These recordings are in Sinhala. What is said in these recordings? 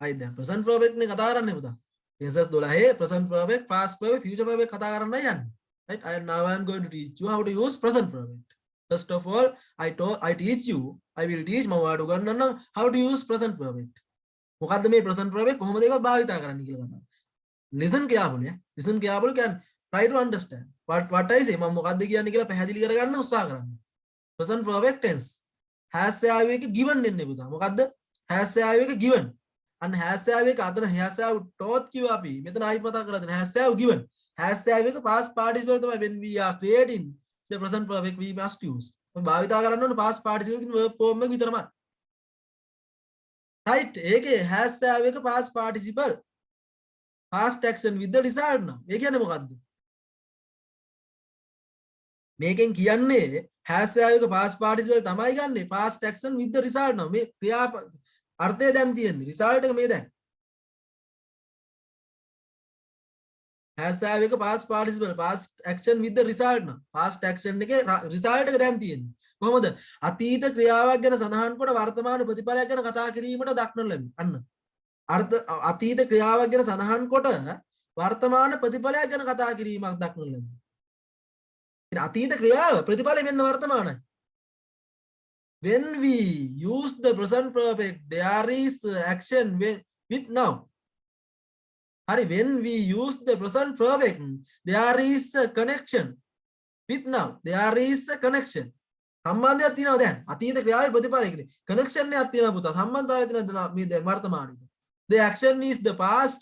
right දැන් present perfect නේ කතා කරන්නේ පුතා tenses 12 present perfect past perfect future perfect කතා කරන්නයි යන්නේ right now I am going to teach you how to use present perfect first of all I teach you I will teach මම ඔයාලට උගන්වන්නම් how to use present perfect මොකද්ද මේ present perfect කොහොමද ඒක භාවිතා කරන්න කියලා ගන්නවා listen carefully listen carefully can try to understand what I say මම මොකද්ද කියන්නේ කියලා පැහැදිලි කරගන්න උත්සාහ කරන්න present perfect tense has have එක given දෙන්නේ පුතා මොකද්ද has have එක given අන්න has have එක අතන has have taught කිව්වා අපි මෙතන ආයිත් මතක් කරලා දෙන්න has have given has have එක past participle තමයි when we are creating the present perfect we must use අපි භාවිතා කරන්න ඕනේ past participle කියන verb form එක විතරමයි right ඒකේ has have එක past participle past action with the result නම් ඒ කියන්නේ මොකද්ද මේකෙන් කියන්නේ has have එක past participle තමයි ගන්නෙ past action with the result නම් මේ ක්‍රියා අර්ථය දැන් තියෙන්නේ result එක මේ දැන් has have එක past participle past action with the result නම් past action එකේ result එක දැන් තියෙන්නේ කොහොමද අතීත ක්‍රියාවක් ගැන සඳහන් කොට වර්තමාන ප්‍රතිඵලයක් ගැන කතා කිරීමට දක්නට ලැබෙන්නේ අන්න අර්ථ අතීත ක්‍රියාවක් ගැන සඳහන් කොට වර්තමාන ප්‍රතිඵලයක් ගැන කතා කිරීමක් දක්නට ලැබෙනවා ඉතින් අතීත ක්‍රියාව ප්‍රතිඵලය මෙන්න වර්තමානයි when we use the present perfect there is action with now hari when we use the present perfect there is a connection with now there is a connection සම්බන්ධයක් තියෙනවා දැන් අතීත ක්‍රියාවේ ප්‍රතිඵලයකනේ connection එකක් තියෙනවා පුතා සම්බන්ධතාවය තියෙනවා මේ දැන් වර්තමානයේ the action is the past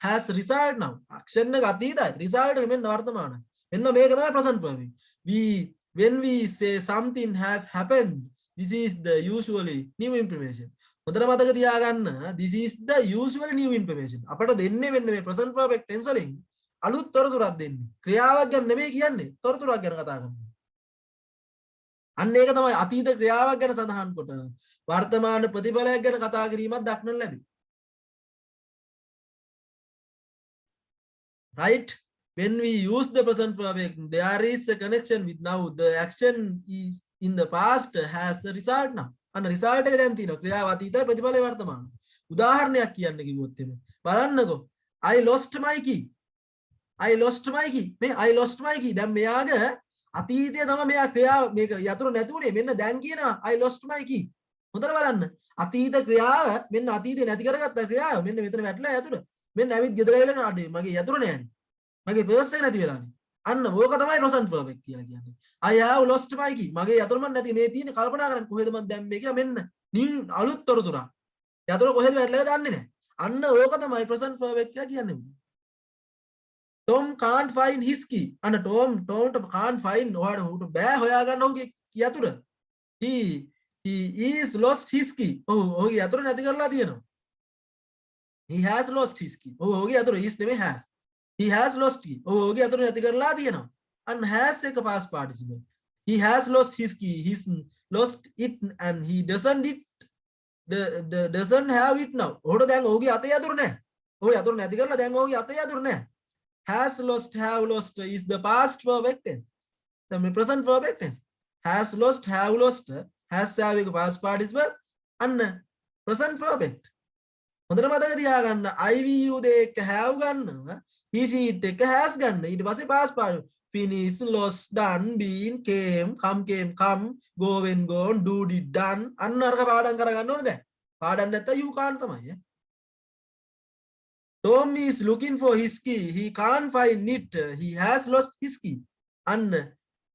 has result now action එක අතීතයි result එක මෙන්න වර්තමානයි එන්න මේක තමයි present perfect when we say something has happened this is the usually new information හොඳට මතක තියාගන්න this is the usually new information අපට දෙන්නේ වෙන්නේ මේ present perfect tense වලින් අලුත් තොරතුරක් දෙන්නේ ක්‍රියාවක් ගැන නෙමෙයි කියන්නේ තොරතුරක් ගැන කතා කරනවා අන්න ඒක තමයි අතීත ක්‍රියාවක් ගැන සඳහන් කොට වර්තමාන ප්‍රතිඵලයක් ගැන කතා කිරීමක් දක්නට ලැබේ right when we use the present perfect there is a connection with now the action is in the past has a result now අන්න result එක දැන් තියෙනවා ක්‍රියාව අතීතයි ප්‍රතිඵලය වර්තමාන උදාහරණයක් කියන්න කිව්වොත් එමේ බලන්නකෝ I lost my key මේ I lost my key දැන් මෙයාගේ අතීතයේ තමයි මෙයා ක්‍රියාව මේක යතුරු නැතුනේ මෙන්න දැන් කියනවා I lost my key හොඳට බලන්න අතීත ක්‍රියාව මෙන්න අතීතේ නැති කරගත්ත ක්‍රියාව මෙන්න මෙතන වැටලා යතුරු මෙන්න ඇවිත් ගෙදර ගිහලා අඩේ මගේ යතුරු නෑනේ මගේ පර්ස් එක නැති වෙලානේ අන්න ඕක තමයි present perfect කියලා කියන්නේ I have lost my key මගේ යතුරු මන් නැති මේ තියෙන්නේ කල්පනා කරන්න කොහෙද මන් දැම්මේ කියලා මෙන්න අලුත් තොරතුරක් යතුරු කොහෙද වැටලාද දන්නේ නැහැ අන්න ඕක තමයි present perfect කියලා කියන්නේ Tom can't find his key අන්න Tom can't find ඔයාට බෑ හොයාගන්න ඔහුගේ යතුරු he is lost his key ඔහුගේ යතුරු නැති කරලා තියෙනවා he has lost his key ඔහුගේ යතුරු is නෙමෙයි has he has lost key ඔහුගේ යතුරු නැති කරලා තියෙනවා and has එක past participle he has lost his key he's lost it and he doesn't have it now ඔහුට දැන් ඔහුගේ අතේ යතුරු නැහැ ඔහු යතුරු නැති කරලා දැන් ඔහුගේ අතේ යතුරු නැහැ has lost have lost is the past perfect tense the present perfect tense has lost have lost has have එක past participle and present perfect හොඳට මතක තියාගන්න I will දෙක have ගන්නවා he sheet එක has ගන්න ඊට පස්සේ past participle finish lost done been came come go went gone do did done අන්න අරක පාඩම් කරගන්න ඕනේ දැන් පාඩම් නැත්තම් you can't තමයි Tom is looking for his key he can't find it he has lost his key අන්න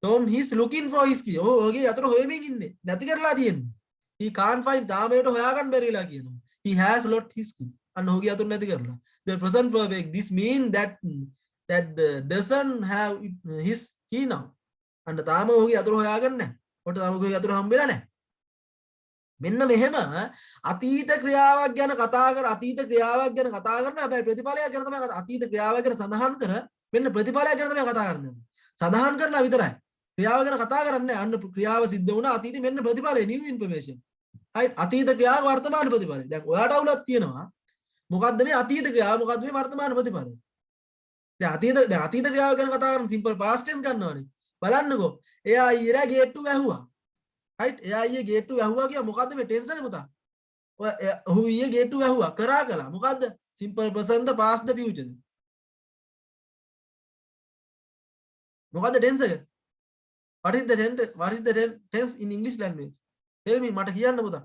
Tom is looking for his key ඔහුගේ යතුරු හොයමින් ඉන්නේ නැති කරලා තියෙන්නේ he can't find තාමයට හොයාගන්න බැරිලා කියනවා he has lost his key අන්න ඔහුගේ යතුරු නැති කරලා the present perfect this mean that doesn't have his key now අන්න තාම ඔහුගේ යතුරු හොයාගන්න නැහැ ඔහුට තාම ඔහුගේ යතුරු හම්බෙලා නැහැ මෙන්න මෙහෙම අතීත ක්‍රියාවක් ගැන කතා කර අතීත ක්‍රියාවක් ගැන කතා කරනවා හැබැයි ප්‍රතිඵලයක් ගැන තමයි අතීත ක්‍රියාවක් ගැන සඳහන් කර මෙන්න ප්‍රතිඵලයක් ගැන තමයි කතා කරන්නේ සඳහන් කරනවා විතරයි ක්‍රියාව ගැන කතා කරන්නේ අන්න ක්‍රියාව සිද්ධ වුණා අතීතේ මෙන්න ප්‍රතිඵලය new information right අතීත ක්‍රියාව වර්තමාන ප්‍රතිඵලය දැන් ඔයාට අවුලක් තියෙනවා මොකද්ද මේ අතීත ක්‍රියාව මොකද්ද මේ වර්තමාන ප්‍රතිඵලය දැන් අතීත ක්‍රියාව ගැන කතා කරන simple past tense ගන්නවානේ බලන්නකෝ එයා ඊයර ගේට්ටු වැහුවා right එයා ඊයේ ගේට්ටු වැහුවා කිය මොකද්ද මේ ටෙන්ස් එක පුතා ඔහු ඊයේ ගේට්ටුව ඇහුවා කරා කළා මොකද්ද simple present ද past ද future ද මොකද්ද tense එක what is the tense in English language tell me මට කියන්න පුතා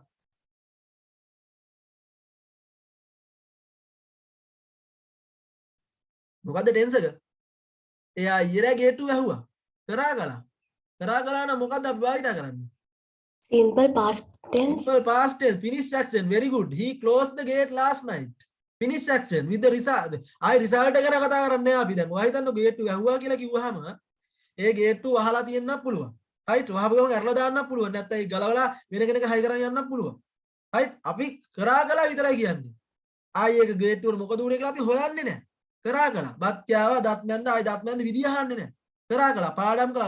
මොකද්ද tense එක එයා ඊයේ ගේට්ටුව ඇහුවා කරා කළා නම් මොකද්ද අපි භාවිතා කරන්නේ Simple past tense. simple past tense finish action very good he closed the gate last night finish action with the result ආයි result එක ගැන කතා කරන්නේ නැහැ අපි දැන් ඔයා හිතන්න ගේට්ටුව ඇහුවා කියලා කිව්වහම ඒ ගේට්ටුව වහලා තියෙන්නත් පුළුවන් right වහපු ගමන් අරලා දාන්නත් පුළුවන් නැත්නම් ඒ ගලවලා වෙන කෙනෙක් හයි කරන් යන්නත් පුළුවන් right අපි කරා කළා විතරයි කියන්නේ ආයි ඒක ගේට්ටුවල මොකද උනේ කියලා අපි හොයන්නේ නැහැ කරා කළා බත් කෑවා දත් මැන්ද ආයි දත් මැන්ද විදිය අහන්නේ නැහැ කරා කළා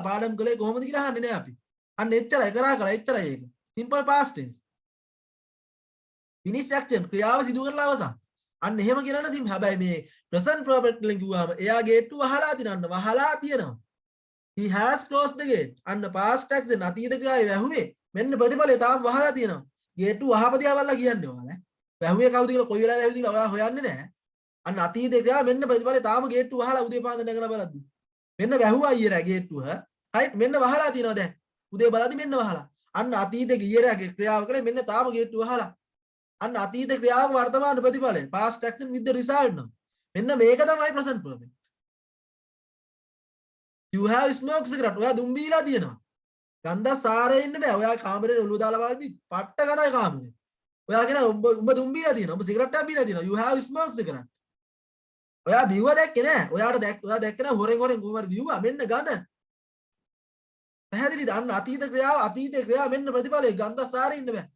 පාඩම් කළේ කොහොමද කියලා අහන්නේ නැහැ අපි අන්න එච්චරයි කරා කළා එච්චරයි ඒක simple past tense finish action ක්‍රියාව සිදු කරලා අවසන් අන්න එහෙම කියනවනේ සිම් හැබැයි මේ present perfect වලින් කිව්වම එයා ගේට්ටුව වහලා තියෙනවා he has closed the gate අන්න past action අතීත ක්‍රියාවේ වැහුවේ මෙන්න ප්‍රතිඵලය තාම වහලා තියෙනවා ගේට්ටුව වහපදියාවල්ලා කියන්නේ ඔයාලා වැහුවේ කවුද කියලා කොයි වෙලාවෙ වැහුවද කියලා ඔයා හොයන්නේ නැහැ අන්න අතීත ක්‍රියාව මෙන්න ප්‍රතිඵලය තාම ගේට්ටුව වහලා උදේ පාන්දර නැගලා බලද්දි මෙන්න වැහුවා ඊයරා ගේට්ටුව right මෙන්න වහලා තියෙනවා දැන් උදේ බලද්දි මෙන්න වහලා අන්න අතීත ඊයරාගේ ක්‍රියාව කරේ මෙන්න තාම ගේට්ටුව වහලා අන්න අතීත ක්‍රියාවක වර්තමාන ප්‍රතිඵලය past action with the result නම් මෙන්න මේක තමයි present perfect you have smoked cigarette ඔයා දුම් බීලා තියෙනවා ගන්ධ සාරේ ඉන්න බෑ ඔයා කාමරේ ඔළුව දාලා බලද්දි පට්ට ගණයි කාමරේ ඔයා කියන උඹ දුම් බීලා තියෙනවා උඹ සිගරට් එකක් බීලා තියෙනවා you have smoked cigarette ඔයා බිව්ව දැක්කේ නෑ ඔයා දැක්කේ නෑ හොරෙන් කොහොමද බිව්වා මෙන්න ගඳ පැහැදිලිද අන්න අතීතේ ක්‍රියාව මෙන්න ප්‍රතිඵලය ගන්ධ සාරේ ඉන්න බෑ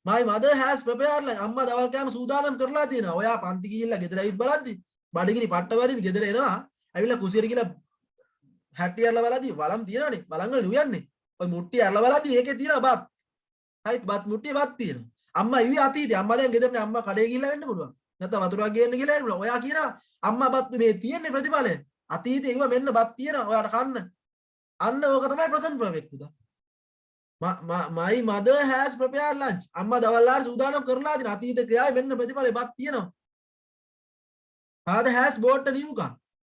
my mother has prepared like අම්මා දවල් කෑම සූදානම් කරලා තියෙනවා ඔයා පන්ති ගිහිල්ලා ගෙදර ඇවිත් බලද්දි බඩගිනි පට්ට වරින් ගෙදර එනවා ඇවිල්ලා කුසියට ගිහලා හැටි අරලා බලද්දි වලම් තියෙනවනේ බලන් වල නුයන්නේ ඔය මුට්ටිය අරලා බලද්දි ඒකේ තියෙනවා බත් right බත් මුට්ටිය බත් තියෙනවා අම්මා ඉවි අතීතේ අම්මා දැන් ගෙදරනේ අම්මා කඩේ ගිහිල්ලා වෙන්න පුළුවන් නැත්නම් වතුරක් ගේන්න ගිහලා එන්න පුළුවන් ඔයා කියනවා අම්මා බත් මේ තියෙන්නේ ප්‍රතිඵලය අතීතේ ඉව මෙන්න බත් තියෙනවා ඔයාට කන්න අන්න ඕක තමයි present perfect පුතා my mother has prepared lunch අම්මා දවල් ආහාර සූදානම් කරලා තියෙන අතීත ක්‍රියාවේ මෙන්න ප්‍රතිඵලෙ බත් තියෙනවා father has bought a new car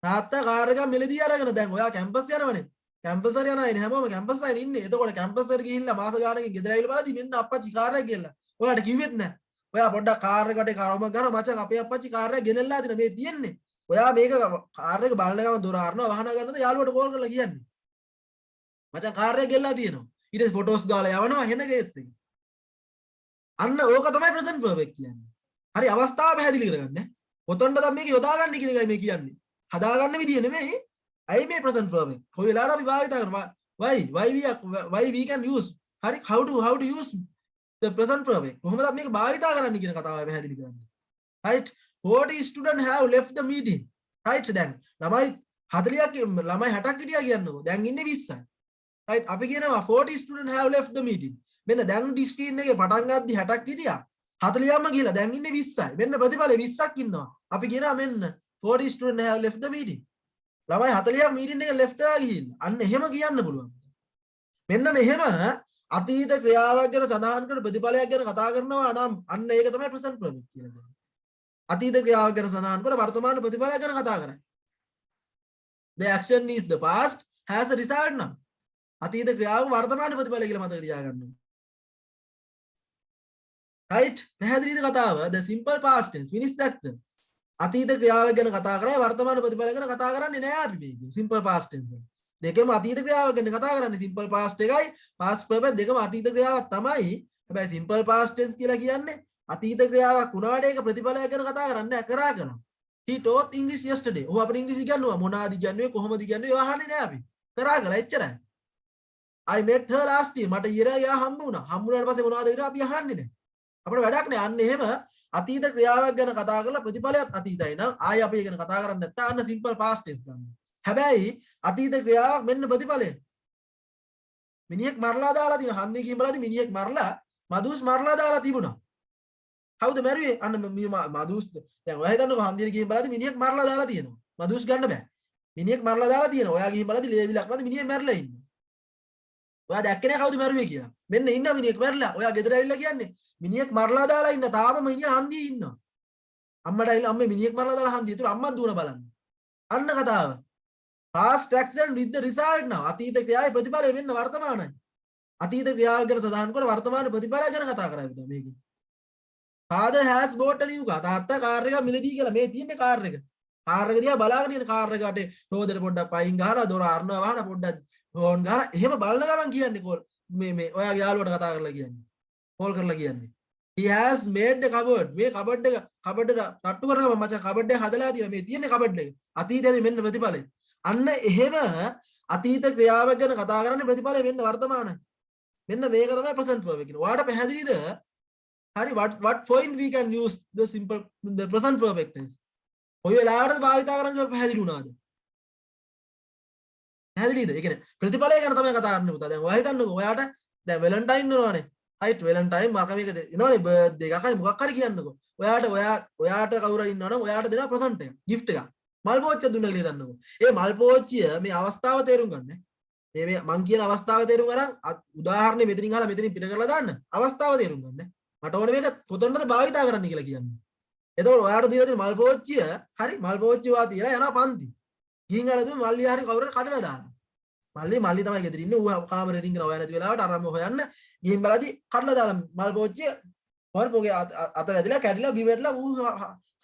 තාත්තා කාර් එකක් මෙලදී අරගෙන දැන් ඔයා කැම්පස් යනවනේ කැම්පස් එකට යනයිනේ හැමෝම කැම්පස් එකේ ඉන්නේ එතකොට කැම්පස් එකට ගිහිල්ලා මාස ගානකින් ගෙදර ඇවිල්ලා බලද්දි මෙන්න අප්පච්චි කාර් එක ගෙනලා ඔයාට කිව්වෙත් නැහැ ඔයා පොඩ්ඩක් කාර් එකට කරවම ගන්න මචං අපේ අප්පච්චි කාර් එක ගෙනල්ලා තියෙන මේ තියෙන්නේ ඔයා මේක කාර් එක බලන ගමන් දොර අරනවා වහන ගන්නද යාළුවට කෝල් කරලා කියන්නේ මචං කාර් එක ගෙනල්ලා තියෙනවා ඊට ෆොටෝස් දාලා යවනවා හෙන ගේස් එක. අන්න ඕක තමයි present perfect කියන්නේ. හරි අවස්ථාව පැහැදිලි කරගන්න. කොතනද දැන් මේක යොදා ගන්න කියන එකයි මේ කියන්නේ. හදා ගන්න විදිය නෙමෙයි. ඇයි මේ present perfect? කොයි වෙලාවට අපි භාවිත කරනවා? why we can use හරි how to use the present perfect. කොහොමද අපි මේක භාවිත කරන්නේ කියන කතාවයි පැහැදිලි කරන්නේ. right 40 student have left the meeting. right දැන් ළමයි 40ක් ළමයි 60ක් හිටියා කියන්නකෝ. දැන් ඉන්නේ 20යි. right අපි කියනවා 40 student have left the meeting මෙන්න දැන් ස්ක්‍රීන් එකේ පටන් ගද්දි 60ක් හිටියා 40ක්ම ගිහලා දැන් ඉන්නේ 20යි මෙන්න ප්‍රතිඵලෙ 20ක් ඉන්නවා අපි කියනවා මෙන්න 40 student have left the meeting ළමයි 40ක් මීටින් එක left වෙලා ගිහිල්ලා අන්න එහෙම කියන්න පුළුවන් මෙන්න මෙහෙම අතීත ක්‍රියාවක් ගැන සඳහන් කරන ප්‍රතිඵලයක් ගැන කතා කරනවා නම් අන්න ඒක තමයි present perfect කියලා කියන්නේ අතීත ක්‍රියාවක් ගැන සඳහන් කර වර්තමාන ප්‍රතිඵලයක් ගැන කතා කරන්නේ the action is the past has a result now අතීත ක්‍රියාව වර්තමාන ප්‍රතිඵලය කියලා මතක තියාගන්න. right පැහැදිලිද කතාව? the simple past tense finish action. අතීත ක්‍රියාව ගැන කතා කරා වර්තමාන ප්‍රතිඵලය ගැන කතා කරන්නේ නෑ අපි මේක. simple past tense. දෙකම අතීත ක්‍රියාව ගැන කතා කරන්නේ simple past එකයි past perfect දෙකම අතීත ක්‍රියාවක් තමයි. හැබැයි simple past tense කියලා කියන්නේ අතීත ක්‍රියාවක් වුණාට ඒක ප්‍රතිඵලයක් ගැන කතා කරන්නේ නෑ කරා කරනවා. he taught English yesterday. ඔහු අපිට ඉංග්‍රීසි ඉගෙනුවා. මොනවාද ඉගෙනුවේ කොහොමද ඉගෙනුවේ ඒවා අහන්නේ නෑ අපි. කරා කරලා එච්චරයි. I met her last year. මට ඊයරා යා හම්බ වුණා. හම්බ වුණාට පස්සේ මොනවද කියලා අපි අහන්නේ නැහැ. අපිට වැඩක් නැහැ. අන්න එහෙම අතීත ක්‍රියාවක් ගැන කතා කරලා ප්‍රතිඵලයක් අතීතයි නම් ආයෙ අපි ඒක ගැන කතා කරන්නේ නැත්නම් අන්න simple past tense ගන්න. හැබැයි අතීත ක්‍රියාවක් මෙන්න ප්‍රතිඵලය. මිනිහෙක් මරලා දාලා තියෙනවා. හන්දිය ගිහින් බලද්දි මිනිහෙක් මරලා මදුස් මරලා දාලා තිබුණා. කවුද මැරුවේ? අන්න මදුස් දැන් ඔයා හිතන්නකෝ හන්දියට ගිහින් බලද්දි මිනිහෙක් මරලා දාලා තියෙනවා. මදුස් ගන්න බෑ. මිනිහෙක් මරලා දාලා තියෙනවා. ඔයා ගිහින් බලද්දි ලේවිලක් නැද්ද මිනිහෙක් මැරලා ඉන්නේ. ඔයා දැක්කේ නෑ කවුද මැරුවේ කියලා. මෙන්න ඉන්න මිනිහෙක් මැරිලා. ඔයා ගෙදර ඇවිල්ලා කියන්නේ මිනිහෙක් මරලා දාලා ඉන්න. තාම මිනිහා හන්දියේ ඉන්නවා. අම්මට ඇවිල්ලා අම්මේ මිනිහෙක් මරලා දාලා හන්දියේ. ඒතර අම්මත් දුවන බලන්න. අන්න කතාව. past action with the result now. අතීත ක්‍රියාවේ ප්‍රතිඵලය වෙන්න වර්තමානයි. අතීත ක්‍රියාව ගැන සඳහන් කර වර්තමාන ප්‍රතිඵලය ගැන කතා කරා මේකේ. father has bought a new car. තාත්තා කාර් එකක් මිලදී කියලා මේ තියෙන්නේ කාර් එක. කාර් එක දිහා බලාගෙන ඉන්න කාර් එකට රෝදෙට පොඩ්ඩක් පයින් ගහලා දොර අරනවා වහන පොඩ්ඩක් හෝන් ගහලා එහෙම බලන ගමන් කියන්නේ කෝල් මේ ඔයාගේ යාළුවට කතා කරලා කියන්නේ. කෝල් කරලා කියන්නේ. He has made the cupboard. මේ කබඩ් එක කබඩට තට්ටු කරනවා මචං කබඩ් එක හදලා තියෙනවා. මේ තියෙන්නේ කබඩ් එක. අතීතයේදී මෙන්න ප්‍රතිඵලය. අන්න එහෙම අතීත ක්‍රියාවක් ගැන කතා කරන්නේ ප්‍රතිඵලය වෙන්න වර්තමානයි. මෙන්න මේක තමයි present perfect කියන්නේ. ඔයාලට පැහැදිලිද? හරි what point we can use the present perfect tense. ඔය වෙලාවටද භාවිතා කරන්න කියලා පැහැදිලි වුණාද? පැහැදිලිද? ඒ කියන්නේ ප්‍රතිඵලය ගැන තමයි කතා කරන්නේ පුතා. දැන් ඔයා හිතන්නකෝ ඔයාට දැන් වැලන්ටයින් වෙනවනේ. හයිට් වැලන්ටයින් මාර්ක මේක එනවනේ බර්ත්ඩේ එකක් හරි මොකක් හරි කියන්නකෝ. ඔයාට කවුරු හරි ඉන්නවනම් ඔයාට දෙනවා ප්‍රසන්ට් එක. gift එකක්. මල් පෝච්චියක් දුන්නා කියලා හිතන්නකෝ. ඒ මල් පෝච්චිය මේ අවස්ථාව තේරුම් ගන්න. මේ මං කියන අවස්ථාව තේරුම් ගන්න උදාහරණෙ මෙතනින් අහලා මෙතනින් පිට කරලා දාන්න. අවස්ථාව තේරුම් ගන්න. මට ඕනේ මේක කොතනද භාවිතා කරන්න කියලා කියන්නේ. එතකොට ඔයාට දීලා තියෙන මල් පෝච්චිය හරි මල් පෝච්චිය වා තියලා යනවා පන්ති. ගිහින් අර දුන්නේ මල්ලි හරි කවුරුහරි කඩලා දානවා. මල්ලි තමයි ගෙදර ඉන්නේ ඌ කාමරේ රින්ගන ඔයා නැති වෙලාවට අරම හොයන්න ගිහින් බලද්දි කඩලා දාලා මල් පෝච්චිය පොගේ අත වැදිලා කැඩිලා බිම වැටලා ඌ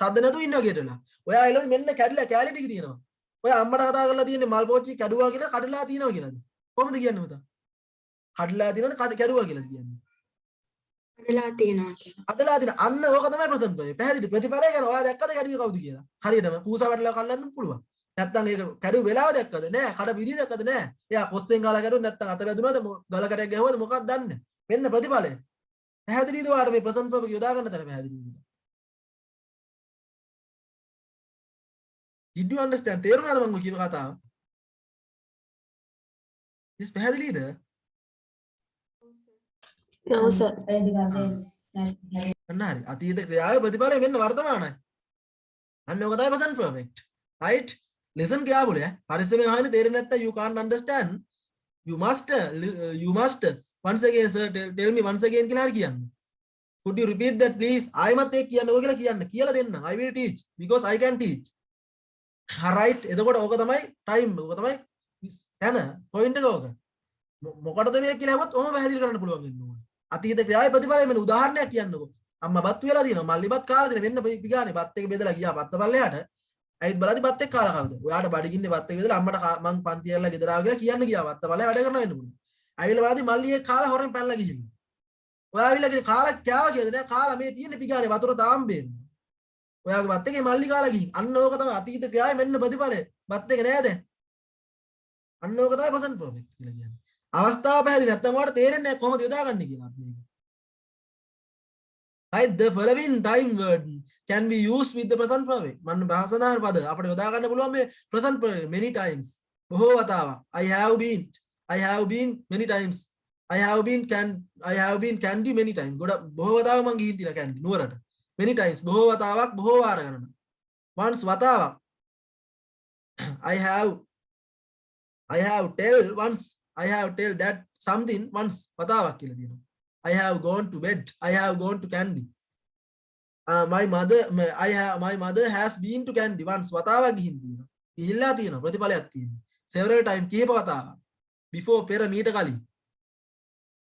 සද්ද නැතුව ඉන්නවා ගෙදරලා. ඔයා එළවෙ මෙන්න කැඩිලා කැලේ ටික තියෙනවා. ඔයා අම්මට කතා කරලා තියෙන්නේ මල් පෝච්චිය කැඩුවා කියලා කඩලා තියෙනවා කියලාද? කොහොමද කියන්නේ පුතා? කඩලා තියෙනවද කැඩුවා කියලාද කියන්නේ? කඩලා තියෙනවා කියලා. අදලා තියෙන අන්න ඕක තමයි ප්‍රසන්ට් ප්‍රොජෙක්ට්. පැහැදිලි ප්‍රතිඵලය ගැන ඔයා දැක්කද කැඩුවේ කවුද කියලා? හරියටම පූසා වැටලා කල්ලන්න පුළුවන්. නැත්තම් ඒක කැඩුව වෙලාව දැක්කද? නෑ. කඩ විදිය දැක්කද? නෑ. එයා කොස්සෙන් ගාලා කැඩුවොත් නැත්තම් අත වැදුනද ගල කැටයක් ගැහුවද මොකක්ද දන්නේ? මෙන්න ප්‍රතිඵලය. පැහැදිලිද ඔයාලට මේ ප්‍රසන්ට් ප්‍රොජෙක්ට් යොදා ගන්න තැන පැහැදිලිද? Did you understand? තේරුණාද මම කියන කතාව? ඉස් පැහැදිලිද? No sir. අන්න හරි. අතීත ක්‍රියාවේ ප්‍රතිඵලය මෙන්න වර්තමානයි. අන්න ඔක තමයි present perfect. Right? Listen carefully. පරිස්සමෙන් අහන්න තේරෙන්නේ නැත්නම් you can't understand. You must once again sir tell me once again කියලා හරි කියන්න. Could you repeat that please? ආයෙමත් ඒක කියන්නකෝ කියලා කියන්න. කියලා දෙන්න. I will teach because I can teach. right. එතකොට ඕක තමයි time. ඕක තමයි යන point එක ඕක. මොකටද මේ කියලා හවොත් ඔහොම පැහැදිලි කරන්න පුළුවන් වෙන්න ඕනේ. අතීත ක්‍රියාවේ ප්‍රතිඵලය මෙන්න උදාහරණයක් කියන්නකෝ. අම්මා බත් වෙලා දිනවා මල්ලි බත් කාලා දින මෙන්න පිගානේ බත් එක බෙදලා ගියා බත්ත පල්ලෙහාට. ඇයිත් බලද්දි බත් එක කාලා කවුද? ඔයාට බඩගින්නේ බත් එක බෙදලා අම්මට මං පන්ති ඇරලා ගෙදර ආවා කියලා කියන්න ගියා බත්ත පල්ලෙහා වැඩ කරනවා වෙන්න පුළුවන්. ඇවිල්ලා බලද්දි මල්ලි එක කාලා හොරෙන් පැනලා ගිහින්. ඔයා ඇවිල්ලා කිව්වේ කාලා කෑවා කියද නෑ කාලා මේ තියෙන්නේ පිගානේ වතුර තාම බේන්නේ. ඔයාගේ බත් එකේ මල්ලි කාලා ගිහින්. අන්න ඕක තමයි අතීත ක්‍රියාවේ මෙන්න ප්‍රතිඵලය. බත් එක නෑ දැන්. අන්න ඕක තමයි present perfect කියලා කියන්නේ. අවස්ථාව පැහැදිලි නැත්නම් ඔයාලට තේරෙන්නේ නැහැ කොහොමද යොදාගන්නේ කියලා අපි මේක. Right, the following time word can be used with the present perfect. මන්න භාෂාදාන පද අපිට යොදා ගන්න පුළුවන් මේ present perfect many times. බොහෝ වතාවක්. I have been many times. I have been candy many times. ගොඩ බොහෝ වතාවක් මං ගිහින් තියලා candy නුවරට. many times බොහෝ වතාවක් බොහෝ වාර ගණන. once වතාවක්. I have tell that something once වතාවක් කියලා කියනවා. I have gone to bed. I have gone to candy. My mother has been to candy once වතාවක් ගිහින් තියෙනවා. ගිහිල්ලා තියෙනවා ප්‍රතිඵලයක් තියෙනවා. several time කීප වතාවක්. before පෙර මීට කලින්.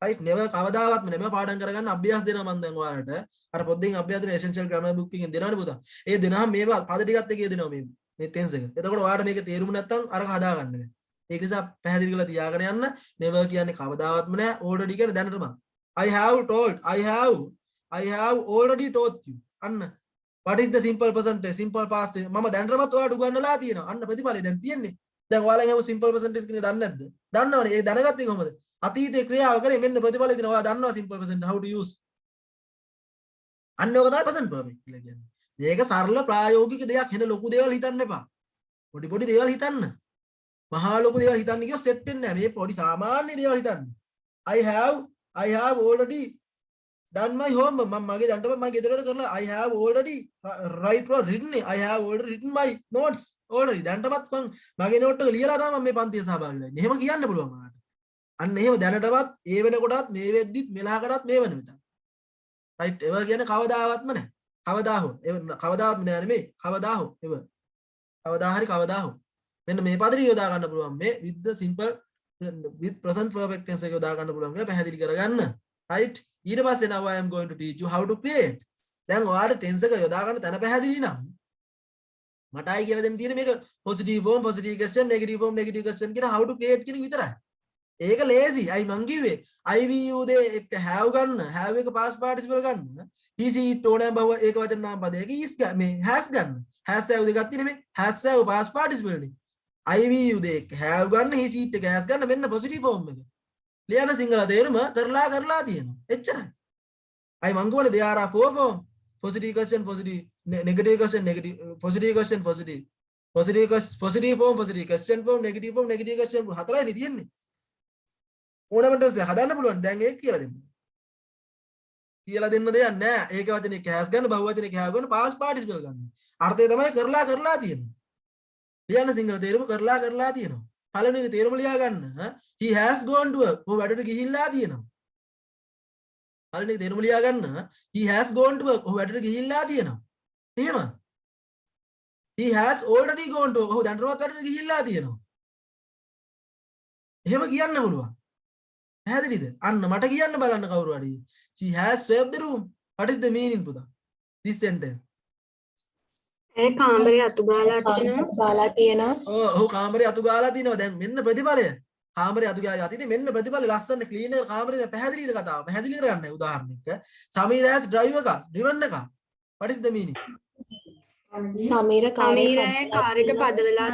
right never කවදාවත්ම නෙමෙයි පාඩම් කරගන්න අභ්‍යාස දෙනවා මම දැන් ඔයාලට. අර පොද්දෙන් අභ්‍යාස දෙන essential grammar book එකෙන් දෙනවනේ පුතා. ඒ දෙනහම මේවා පද ටිකත් එකේ දෙනවා මේ tense එක. එතකොට ඔයාලට මේක තේරුම් නැත්නම් අර හදා ගන්න බෑ. ඒක නිසා පැහැදිලි කරලා තියාගෙන යන්න. never කියන්නේ කවදාවත්ම නෑ. already කියන්නේ දැනටම. I have already taught you. අන්න what is the simple present tense simple past tense මම දැනටමත් ඔයාලට උගන්වලා තියෙනවා. අන්න ප්‍රතිඵලය දැන් තියෙන්නේ. දැන් ඔයාලගෙන් අහුව simple present tense කියන්නේ දන්නේ නැද්ද? දන්නවනේ. ඒක දැනගත්තේ කොහොමද? අතීතේ ක්‍රියාව කරේ මෙන්න ප්‍රතිඵලය දෙනවා. ඔයා දන්නවා simple present how to use. අන්න ඔක තමයි present perfect කියලා කියන්නේ. මේක සරල ප්‍රායෝගික දෙයක්. වෙන ලොකු දේවල් හිතන්න එපා. පොඩි දේවල් හිතන්න. මහා ලොකු දේවල් හිතන්න කියොත් සෙට් වෙන්නේ නැහැ. මේ පොඩි සාමාන්‍ය දේවල් හිතන්න. I have already done my homework. මම මගේ දැන්ටම මම ගෙදර වල කරලා I have already written. I have already written my notes already. දැන්ටමත් මම මගේ නෝට් එක ලියලා තමයි මම මේ පන්තියේ සහභාගී වෙන්නේ. එහෙම කියන්න පුළුවන් ඔයාලට. අන්න එහෙම දැනටවත් ඒ වෙනකොටත් මේ වෙද්දිත් මෙලහකටත් මේ වෙන විට රයිට් එව කියන්නේ කවදාවත්ම නැහැ කවදා හෝ කවදාවත් නෑ නෙමෙයි කවදා හෝ එව කවදා හරි කවදා හෝ මෙන්න මේ පදේ යොදා ගන්න පුළුවන් මේ with the simple with present perfect tense එක යොදා ගන්න පුළුවන් කියලා පැහැදිලි කරගන්න right ඊට පස්සේ now I am going to teach you how to create දැන් ඔයාලට tense එක යොදා ගන්න තැන පැහැදිලි නම් මටයි කියලා දෙන්න තියෙන්නේ මේක positive form positive question negative form negative question කියන how to create කියන එක විතරයි ඒක lazy අයි මං කිව්වේ I will you දෙ එක have ගන්න have එක past participle ගන්න he she it ඕනෑ බව ඒක වචන නාම පදයක is මේ has ගන්න has have දෙකක් තියෙන්නේ මේ has have past participle නේ I will you දෙ have ගන්න he she it එක has ගන්න මෙන්න positive form එක ලියන සිංහල තේරුම කරලා තියෙනවා එච්චරයි අයි මං කියවනේ there are four form positive question positive negative question negative positive question positive positive form positive question form negative question form හතරයි තියෙන්නේ ඕනමට හදන්න පුළුවන් දැන් ඒක කියලා දෙන්න දෙයක් නෑ ඒක වචනේ කෑස් ගන්න බහුව වචනේ කෑව ගන්න පාස් පාටිසිපල් ගන්න අර්ථය තමයි කරලා තියෙන්නේ ලියන්න සිංහල තේරුම කරලා තියෙනවා පළවෙනි එක තේරුම ලියා ගන්න he has gone to work ඔය වැඩට ගිහිල්ලා තියෙනවා පළවෙනි එක තේරුම ලියා ගන්න he has gone to work ඔය වැඩට ගිහිල්ලා තියෙනවා එහෙම he has already gone to ඔහු දැනටමත් වැඩට ගිහිල්ලා තියෙනවා එහෙම කියන්න පුළුවන් පැහැදිලිද අන්න මට කියන්න බලන්න කවුරු හරි she has swept the room what is the meaning පුතා this sentence ඒ කාමරේ අතු ගාලා තියෙනවා. ඔව් කාමරේ අතු ගාලා තියෙනවා දැන් මෙන්න ප්‍රතිඵලය කාමරේ අතු ගාලා යතිදී මෙන්න ප්‍රතිඵලය ලස්සන ක්ලීනර් කාමරේ පැහැදිලිද කතාව පැහැදිලි කරගන්න උදාහරණයක් Sameera has drive a car driven a car what is the meaning Sameera කාර්යක පදවලා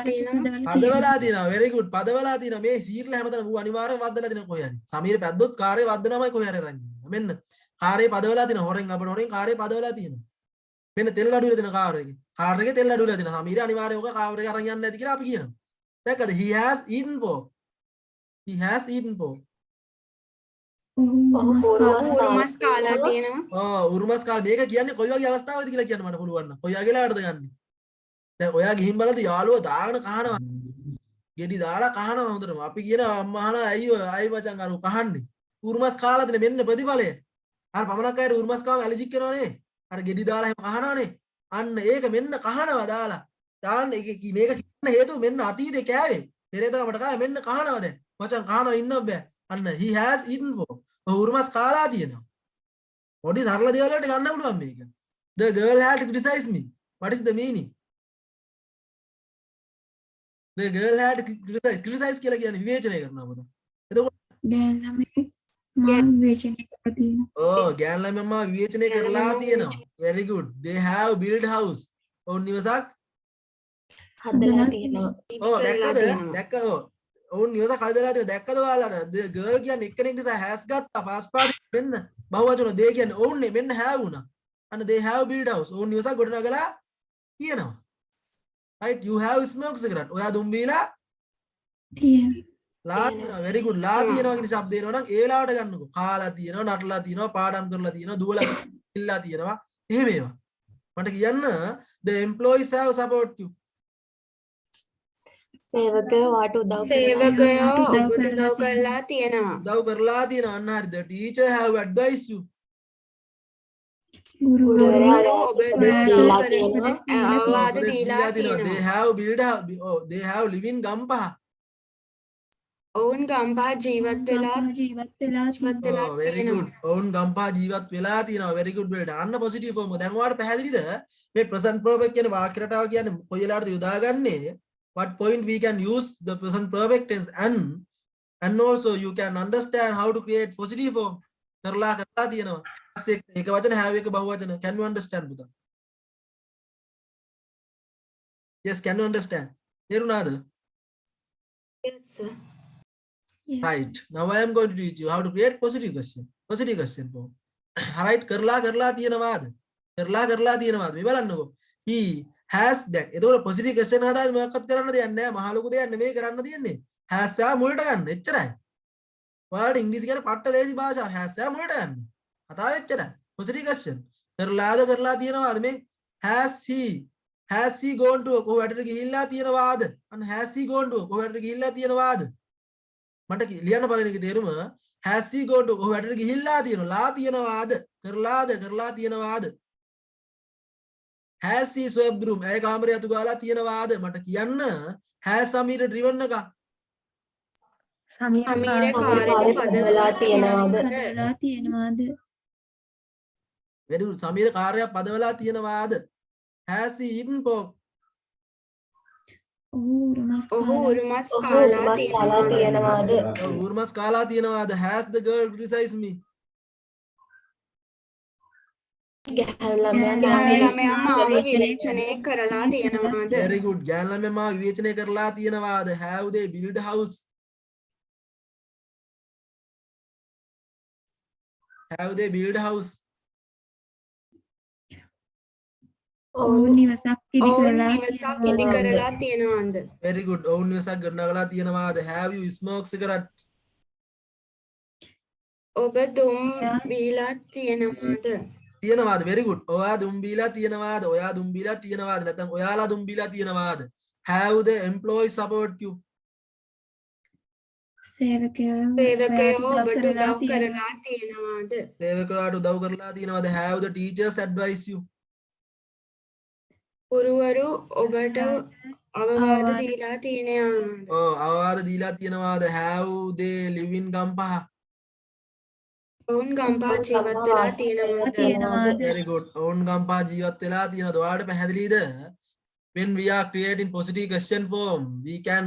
තියෙනවා. very good පදවලා තියෙනවා මේ සීර්ල හැමතැනම ඌ අනිවාර්යෙන් වද්දලා තියෙනවා කොහේ හරි සමීර පැද්දොත් කාර්යය වද්දනමයි කොහේ හරි අරන් මෙන්න කාර්යය පදවලා තියෙනවා හොරෙන් හොරෙන් කාර්යය පදවලා තියෙනවා මෙන්න තෙල් අඩුවලා තියෙන කාර් එකේ තෙල් අඩුවලා තියෙනවා සමීර අනිවාර්යෙන් ඔක කාර් එක අරන් යන්න නැති කියලා අපි කියනවා දැක්කද he has eaten pork උරුමස් කාලා තියෙනවා. උරුමස් කාල මේක කියන්නේ කොයි වගේ අවස්ථාවකද කියලා කියන්න මට පුළුවන් නම් කොයි වගේ ලාටද ගන්නේ දැන් ඔයා ගිහින් බලද්දි යාළුවෝ දාගෙන කහනවා ගෙඩි දාලා කහනවා හොඳටම අපි කියනවා අම්මා අහලා අයි මචං අර කහන්නේ උරුමස් කාලා දෙන මෙන්න ප්‍රතිඵලය අර පමණක් අයට උරුමස් කාම ඇලර්ජික් වෙනවනේ අර ගෙඩි දාලා එහෙම කහනවනේ අන්න ඒක මෙන්න කහනවා දාලා දාන්න මේක කියන්න හේතුව මෙන්න අතීතේ කෑවේ පෙරේදා අපට කාය මෙන්න කහනවා දැන් මචං කහනවා ඉන්න බෑ අන්න he has eaten pork උරුමස් කාලා තියෙනවා පොඩි සරල දේවල් වලට ගන්න පුළුවන් මේක the girl had criticized me what is the meaning the girl had criticized කියලා කියන්නේ විවේචනය කරනවා පුතා එතකොට ගෑන් ළමයි මා විවේචනය කරලා තියෙනවා ගෑන් ළමයි මා විවේචනය කරලා තියෙනවා very good they have built house ඔවුන් නිවසක් හදලා තියෙනවා. දැක්කද ඔවුන් නිවසක් හදලා තියෙනවා දැක්කද ඔයාලා the girl කියන්නේ එක්කෙනෙක් නිසා has ගත්තා past participle මෙන්න බහුවචන they කියන්නේ ඔවුන්නේ මෙන්න have වුණා අන්න they have built house ඔවුන් නිවසක් ගොඩනගලා තියෙනවා right you have smoked cigarette ඔයා දුම් බීලා ලා තියෙනවා very good ලා තියෙනවා කියන શબ્ද එනවා නම් ඒ වෙලාවට ගන්නකො කාලා තියෙනවා නටලා තියෙනවා පාඩම් කරලා තියෙනවා දුවලා ඉල්ලා තියෙනවා එහෙම ඒවා මට කියන්න the employees have support you සේවකයෝ වාට උදව් කරලා තියෙනවා. උදව් කරලා තියෙනවා අන්න හරි the teacher have advised you ගුරුවරයා ඔබට අවවාද දීලා තියෙනවා they have built they have living Gampaha ඔවුන් ගම්පහ ජීවත් වෙලා very good ඔවුන් ගම්පහ ජීවත් වෙලා තියෙනවා very good වලට අන්න positive form දැන් ඔයාලට පැහැදිලිද මේ present perfect කියන වාක්‍ය රටාව කියන්නේ කොයි වෙලාවටද යොදාගන්නේ what point we can use the present perfect tense and also you can understand how to create positive form කරලා තියෙනවා ඒක වචන have එක බහුව වචන can you understand පුතා yes can you understand තේරුණාද yes sir right now I am going to teach you how to create positive question form right කරලා තියෙනවාද මේ බලන්නකෝ he has that එතකොට positive question හදාගෙන මොකක්වත් කරන්න දෙයක් නැහැ මහ ලොකු දෙයක් නෙමෙයි කරන්න තියෙන්නේ has යා මුලට ගන්න එච්චරයි ඔයාලට ඉංග්‍රීසි කියන පට්ට ලේසි භාෂාව has යා මුලට ගන්න කතාව එච්චරයි positive question කරලා තියෙනවාද මේ has he gone to කොහො වැඩට ගිහිල්ලා තියෙනවාද අන්න has he gone to කොහො වැඩට ගිහිල්ලා තියෙනවාද මට ලියන්න බලන එකේ තේරුම has he gone to ඔහු වැඩට ගිහිල්ලා තියෙනවා ලා තියනවාද කරලා තියනවාද has he swept the room ඇය කාමරය අතු ගාලා තියනවාද මට කියන්න has Samir driven එක සමීර කාර්යය පදවලා තියනවාද? පදවලා තියෙනවාද? වැඩි සමීර කාර්යයක් පදවලා තියනවාද has he eaten pork ඔහු ඔහු උරුමස් ඔහු කාලා උරුමස් කාලා තියනවාද? තියනවාද? උරුමස් කාලා තියනවාද has the girl criticized me ගැහැණු ළමයා ගැහැණු මාව ළමයා මාව විවේචනය කරලා තියනවාද? very good ගෑනු ළමයා මාව විවේචනය කරලා තියනවාද have they built house have they built house ඔහු නිවසක් ඉදි ඔවුන් කරලා නිවසක් ඉදි කරලා තියනවාද? very good ඔවුන් නිවසක් ගොඩනගලා තියනවාද have you smoked cigarette ඔබ දුම් බීලා තියනවාද? තියනවාද very good ඔයා දුම් බීලා තියනවාද ඔයා දුම් බීලා තියනවාද නැත්නම් ඔයාලා දුම් බීලා තියනවාද have the employees support you සේවකයෝ ඔබට උදව් කරලා තියනවාද? සේවකයාට උදව් කරලා තියනවාද have the teachers advise you ගුරුවරු ඔබට අවවාද දීලා තියනවාද? අවවාද දීලා තියනවාද have they live in Gampaha ඔවුන් ගම්පහ ජීවත් වෙලා තියනවාද? very good ඔවුන් ගම්පහ ජීවත් වෙලා තියනවාද ඔයාලට පැහැදිලිද when we are creating positive question form we can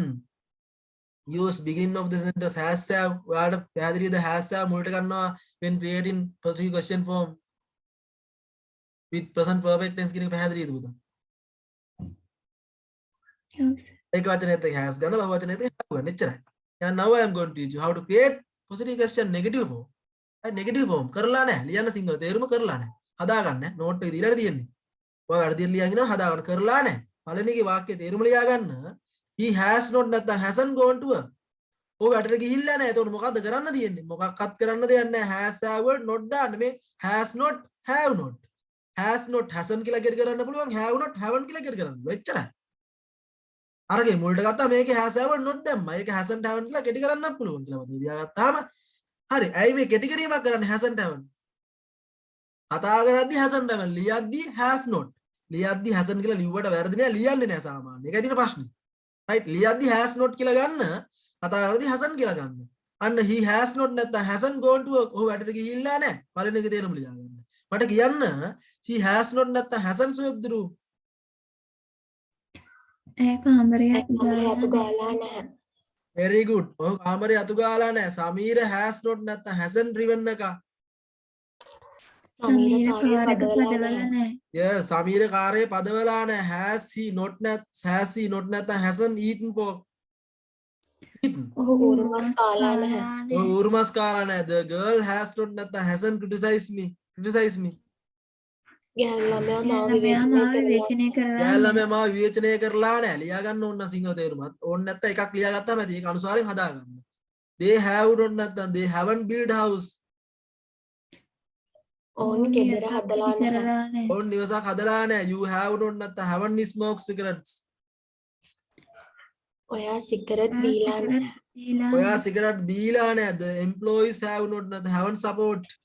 use beginning of the sentence has have ඔයාලට පැහැදිලිද has have මුලට ගන්නවා when creating positive question form with present perfect tense කියන එක පැහැදිලිද පුතා ඒක වචනයත් එක්ක has ගන්න බහුව වචනයත් එක්ක have ගන්න එච්චරයි දැන් now I am going to teach you how to create positive question negative form negative form කරලා නැහැ ලියන්න සිංහල තේරුම කරලා නැහැ හදාගන්න නෝට් එක දීලා තියෙන්නේ ඔයා වැඩියෙන් ලියන් ඉනවා හදාගන්න කරලා නැහැ පළවෙනි එකේ වාක්‍යයේ තේරුම ලියා ගන්න he has not නැත්නම් hasn't gone to work ඔය වැඩට ගිහිල්ලා නැහැ එතකොට මොකද්ද කරන්න තියෙන්නේ මොකක්වත් කරන්න දෙයක් නැහැ has have not දාන්න මේ has not have not hasn't කියලා get කරන්න පුළුවන් have not haven't කියලා get කරන්න පුළුවන් එච්චරයි අරගේ මුලට ගත්තා මේකේ has have not දැම්මා ඒක hasn't haven't කියලා කෙටි කරන්නත් පුළුවන් කියලා මම ලියාගත්තාම හරි ඇයි මේ කෙටි කිරීමක් කරන්නේ hasn't haven't කතා කරද්දී hasn't haven't ලියද්දී has not ලියද්දී hasn't කියලා ලිව්වට වැරදි නෑ ලියන්නේ නෑ සාමාන්‍යයෙන් ඒකයි තියෙන ප්‍රශ්නේ right ලියද්දී has not කියලා ගන්න කතා කරද්දී hasn't කියලා ගන්න අන්න he has not නැත්නම් hasn't gone to work ඔහු වැඩට ගිහිල්ලා නෑ පළවෙනි එකේ තේරුම ලියා ගන්න මට කියන්න she has not නැත්නම් hasn't swept the room ඇය කාමරය අතු අතු ගාලා ගාලා නැහැ. very good ඔහු කාමරේ අතු ගාලා නෑ සමීර has not නැත්නම් hasn't driven එක සමීර කාර්යක පදවලා නැහැ. yes සමීර කාර්යය පදවලා නෑ has he not නැත්නම් hasn't eaten pork eaten ඔහු උරුමස් කාලා නැහැ. ඔහු උරුමස් කාලා නෑ the girl has not නැත්නම් hasn't criticized me ගැහැණු ළමයා මාව ළමයා මාව විවේචනය කරලා යාළුවා මම මාව විවේචනය කරලා නෑ ලියා ගන්න ඕන සිංහල තේරුමත් ඕන නැත්නම් එකක් ලියා ගත්තාම ඇති ඒක අනුසාරයෙන් හදා ගන්න they have not නැත්නම් they haven't built house ඔවුන් ගෙදර හදලා නැහැ. කරලා නැහැ. ඕන් නිවසක් හදලා නෑ you have not නැත්නම් haven't smoked cigarettes ඔයා සිගරට් බීලා නැහැ. දීලා ඔයා සිගරට් බීලා නෑ the employees have not නැත්නම් haven't support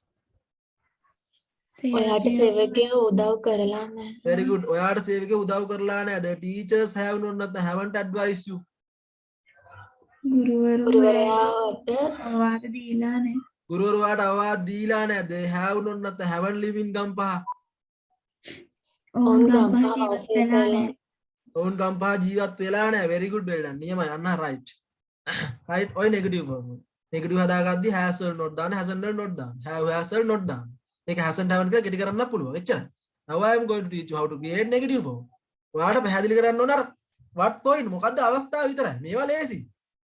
ඔයාට සේවකයෝ උදව් කරලා නැහැ. very good ඔයාට සේවකයෝ උදව් කරලා නෑ the teachers have not නැත්නම් haven't advised you ගුරුවරයාට අවවාද දීලා නැහැ. ගුරුවරයාට අවවාද දීලා නෑ they have not නැත්නම් haven't live in ගම්පහ ඔවුන් ගම්පහ ගම්පහ ජීවත් වාසය වෙලා කරලා නැහැ. ඔවුන් ගම්පහ ජීවත් වෙලා නෑ very good well done නියමයි අන්න right right ඔය negative form negative හදාගද්දි has will not දාන්න hasn't will not දාන්න have has will not දාන්න ඒක hasn't haven't කියලා කෙටි කරන්න පුළුවන් එච්චරයි now I am going to teach you how to create negative form ඔයාලට පැහැදිලි කරන්න ඕන අර what point මොකද්ද අවස්ථාව විතරයි මේවා ලේසි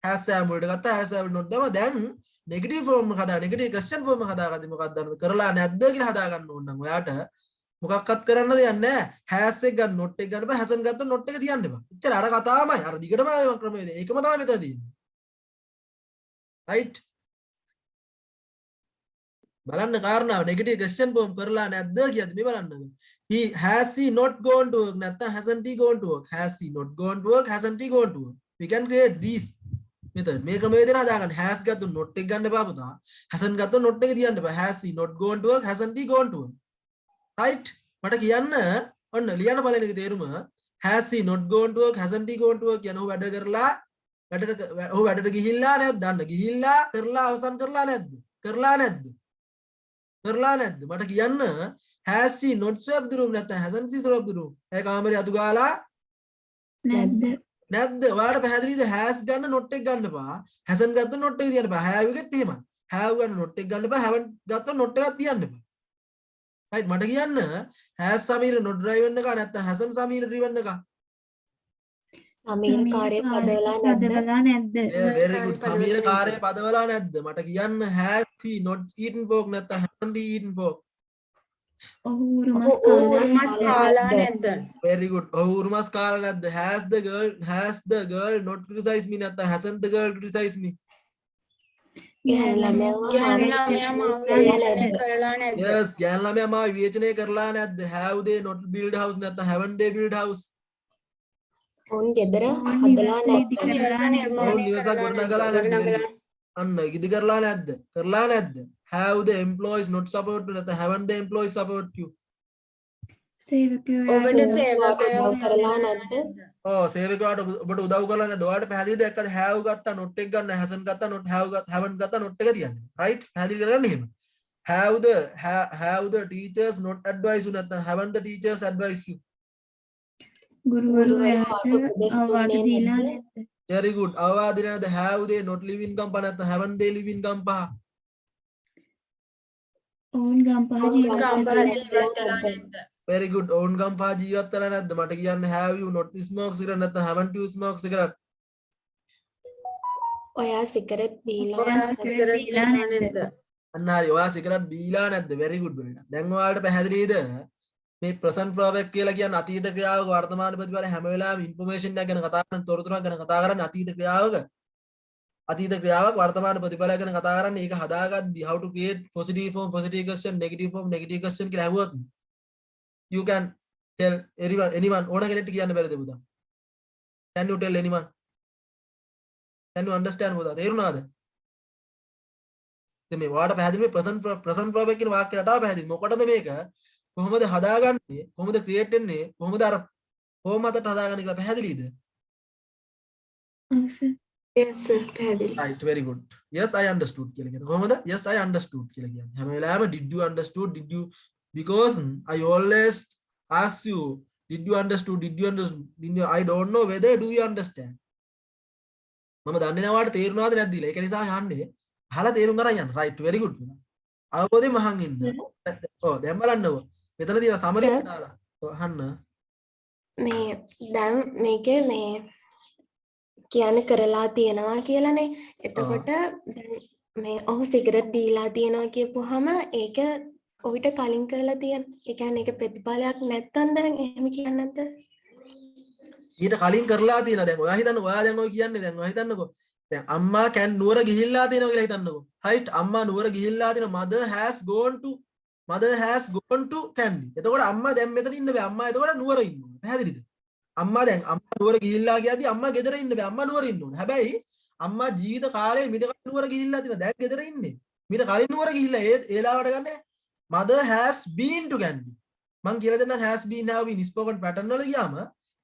has have වලට ගත්තා has have not දාම දැන් negative form එක හදා negative question form එක හදාගද්දි මොකක්ද දාන්න කරලා නැද්ද කියලා හදා ගන්න ඕන නම් ඔයාට මොකක්වත් කරන්න දෙයක් නැහැ has එක ගන්න not එක ගන්න බෑ hasn't ගත්ත not එක තියන්න එපා එච්චර අර කතාවමයි අර දිගටම ක්‍රමයේද ඒකම තමයි මෙතන තියෙන්නේ right බලන්න කාරණාව negative question form කරලා නැද්ද කියද්දි මේ බලන්න has he not gone to work නැත්නම් hasn't he gone to work has he not gone to work hasn't he gone to work we can create these මෙතන මේ ක්‍රමයේ දෙන හදාගන්න has ගත්ත not එක ගන්න එපා පුතා hasn't ගත්ත not එක තියන්න එපා has he not going to work hasn't he gone to work right මට කියන්න ඔන්න ලියන්න බලන එක තේරුම has he not gone to work hasn't he gone to work කියන ඔහු වැඩ කරලා ඔහු වැඩට ගිහිල්ලා නැද්ද දන්න ගිහිල්ලා කරලා අවසන් කරලා නැද්ද කරලා නැද්ද කරලා නැද්ද මට කියන්න has he not swept the room නැත්නම් hasn't he swept the room ඒ කාමරේ අතු ගාලා නැද්ද නැද්ද ඔයාලට පැහැදිලිද has ගන්න not එක ගන්න එපා hasn't ගත්ත not එක තියන්න එපා have එකෙත් එහෙමයි have ගන්න not එක ගන්න එපා haven't ගත්ත not එකක් තියන්න එපා right මට කියන්න has සමීර not driven එක නැත්නම් hasn't සමීර driven එක සමීර කාර්යය පදවලා නැද්ද? පදවලා නැද්ද very good සමීර කාර්යය පදවලා නැද්ද මට කියන්න has he not eaten pork නැත්නම් haven't he eaten pork ඔහු උරුමස් උරුමස් කාලා නැද්ද? very good ඔහු උරුමස් කාලා නැද්ද has the girl not criticized me නැත්නම් hasn't the girl criticized me ගැහැණු ළමයාව ගැහැණු ළමයා මාව විවේචනය කරලා නැද්ද? yes ගෑන් ළමයා මාව විවේචනය කරලා නැද්ද have they not build house නැත්නම් haven't they build house ඔවුන් ගෙදර ඔවුන් හදලා නිවස නැද්ද? නිවස නිර්මාණය ඔවුන් නිවසක් ගොඩනගලා නැද්ද අන්න ඉදි කරලා නැද්ද have the employees not support you නැත්නම් haven't the employees support you සේවකයෝ ඔබට යාට සේවකයෝ උදව් කරලා නැද්ද? ඔව් සේවකයාට ඔබට උදව් කරලා නැද්ද ඔයාලට පැහැදිලිද එක්කද have ගත්තා not එක ගන්න hasn't ගත්තා not haven't ගත්තා not එක තියන්නේ right පැහැදිලි කරගන්න එහෙම have the teachers not advise you නැත්නම් haven't the teachers advise you ගුරුවරු යාට අවවාද දීලා නැද්ද very good අවවාද නැද්ද have they not live in Gampaha නැත්නම් haven't they live in Gampaha ඔවුන් ගම්පහ ජීවත් ගම්පහ වෙලා ජීවත් වෙලා නැද්ද? very good ඔවුන් ගම්පහ ජීවත් වෙලා නැද්ද මට කියන්න have you not smoked cigarette නැත්නම් haven't you smoked cigarette ඔයා සිගරට් බීලා ඔයා සිගරට් සිගරට් බීලා බීලා නැද්ද? නැද්ද? අන්න හරි ඔයා සිගරට් බීලා නැද්ද very good වෙලා දැන් ඔයාලට පැහැදිලිද මේ present perfect කියලා කියන්නේ අතීත ක්‍රියාවක වර්තමාන ප්‍රතිඵල හැම වෙලාවෙම information එකක් ගැන කතා කරන තොරතුරක් ගැන කතා කරන්නේ අතීත ක්‍රියාවක් වර්තමාන ප්‍රතිඵලයක් ගැන කතා කරන්නේ ඒක හදාගද්දී how to create positive form positive question negative form negative question කියලා අහුවොත් you can tell anyone ඕන කෙනෙක්ට කියන්න බැරිද පුතා can you tell anyone can you understand පුතා තේරුණාද දැන් මේ වාට පැහැදිලි මේ present perfect කියන වාක්‍ය රටාව පැහැදිලි මොකටද මේක කොහොමද හදාගන්නේ කොහොමද ක්‍රියේට් වෙන්නේ කොහොමද අර හෝම් අතට හදාගන්නේ කියලා පැහැදිලිද ඔව් සර් Yes sir පැහැදිලි. right very good yes I understood කියලා කියන්නේ කොහොමද yes I understood කියලා කියන්නේ හැම වෙලාවෙම did you understood did you because I always ask you did you understood I don't know whether do you understand මම දන්නේ නැහැ වාට තේරුණාද නැද්ද කියලා ඒක නිසා යන්නේ අහලා තේරුම් ගන්න යන්න right very good අවබෝධයෙන් මහන් ඉන්න ඔව් දැන් බලන්නකෝ මෙතන තියෙන සමරි දාලා අහන්න මේ දැන් මේකේ මේ කියන්න කරලා තියෙනවා කියලානේ. එතකොට දැන් මේ ඔහු සිගරට් බීලා තියෙනවා කියපුවාම ඒක ඔහුට කලින් කරලා තියෙන. ඒ කියන්නේ ඒක ප්‍රතිඵලයක් නැත්තම් දැන් එහෙම කියන්නේ නැද්ද? ඊට කලින් කරලා තියෙනවා දැන් ඔයා හිතන්න ඔයා දැන් ඔය කියන්නේ දැන් ඔයා හිතන්නකෝ දැන් අම්මා කැන් නුවර ගිහිල්ලා තියෙනවා කියලා හිතන්නකෝ right අම්මා නුවර ගිහිල්ලා තියෙනවා mother has gone to Kandy එතකොට අම්මා දැන් මෙතන ඉන්න බෑ අම්මා එතකොට නුවර ඉන්නවා පැහැදිලිද අම්මා දැන් අම්මා නුවර ගිහිල්ලා කියද්දි අම්මා ගෙදර ඉන්න බෑ අම්මා නුවර ඉන්න ඕනේ හැබැයි අම්මා ජීවිත කාලේ මිට කලින් නුවර ගිහිල්ලා තියෙනවා දැන් ගෙදර ඉන්නේ මිට කලින් නුවර ගිහිල්ලා ඒ ලාවට ගන්න mother has been to Kandy මං කියලා දෙන්නම් has been have been spoken pattern වල ගියාම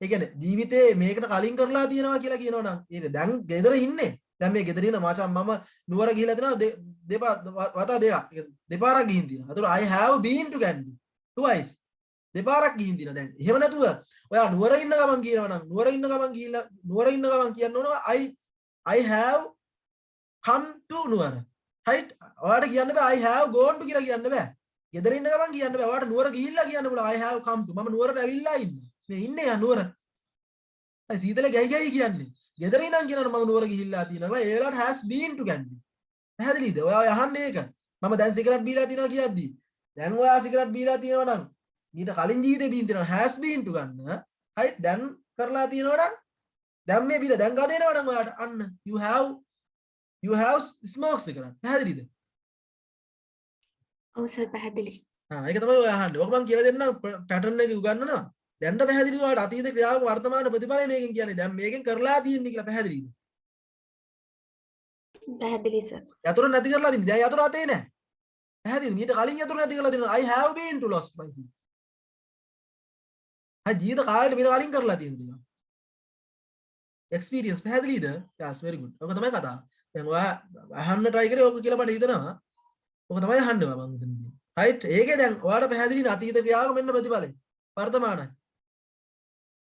ඒ කියන්නේ ජීවිතේ මේකට කලින් කරලා තියෙනවා කියලා කියනවා නම් ඒක දැන් ගෙදර ඉන්නේ දැන් මේ ගෙදර ඉන්න මචං මම නුවර ගිහිල්ලා තියෙනවා වතා දෙකක් දෙපාරක් ගිහින් තියෙනවා ඒතකොට I have been to Kandy twice දෙපාරක් ගිහින් තියෙනවා දැන් එහෙම නැතුව ඔයා නුවර ඉන්න ගමන් කියනවා නම් නුවර ඉන්න ගමන් කියන්න ඕන I have come to නුවර right ඔයාට කියන්න බෑ I have gone to කියලා කියන්න බෑ ගෙදර ඉන්න ගමන් කියන්න බෑ ඔයාට නුවර ගිහිල්ලා කියන්න පුළුවන් I have come to මම නුවරට ඇවිල්ලා ඉන්නේ මේ ඉන්නේ යා නුවර අය සීතලේ ගයි කියන්නේ ගෙදර ඉඳන් කියනවා මම නුවර ගිහිල්ලා තියෙනවා ඒ වෙලාවට has been to Kandy පැහැදිලිද ඔයා අහන්නේ ඒක මම දැන් සිගරට් බීලා තියෙනවා කියද්දි දැන් ඔයා සිගරට් බීලා තියෙනවා නම් ඊට කලින් ජීවිතේ බීන් තියෙනවා has been to ගන්න right දැන් කරලා තියෙනවා නම් දැන් මේ බීලා දැන් ගා දෙනවා නම් ඔයාට අන්න you have smoked cigarette පැහැදිලිද ඔව් සර් පැහැදිලි. ඒක තමයි ඔයා අහන්නේ ඔක මම කියලා දෙන්නම් පැටර්න් එක උගන්වනවා දැන්ට පැහැදිලි ඔයාලට අතීත ක්‍රියාවක වර්තමාන ප්‍රතිඵලය මේකෙන් කියන්නේ දැන් මේකෙන් කරලා තියෙන්නේ කියලා පැහැදිලිද පැහැදිලි සර්. යතුරු නැති කරලා දින්න. දැන් යතුරු අතේ නැහැ. පැහැදිලිද? මීට කලින් යතුරු නැති කරලා දිනවා. I have been to lost my key. හා ජීවිත කාලෙට මීට කලින් කරලා තියෙනවා. experience පැහැදිලිද? yes very good. ඔක තමයි කතාව. දැන් ඔයා අහන්න try කරේ ඕක කියලා මට හිතනවා. ඕක තමයි අහන්නවා මම හිතන්නේ. right? ඒකේ දැන් ඔයාලට පැහැදිලි නේ අතීත ක්‍රියාවක මෙන්න ප්‍රතිඵලය. වර්තමානයි.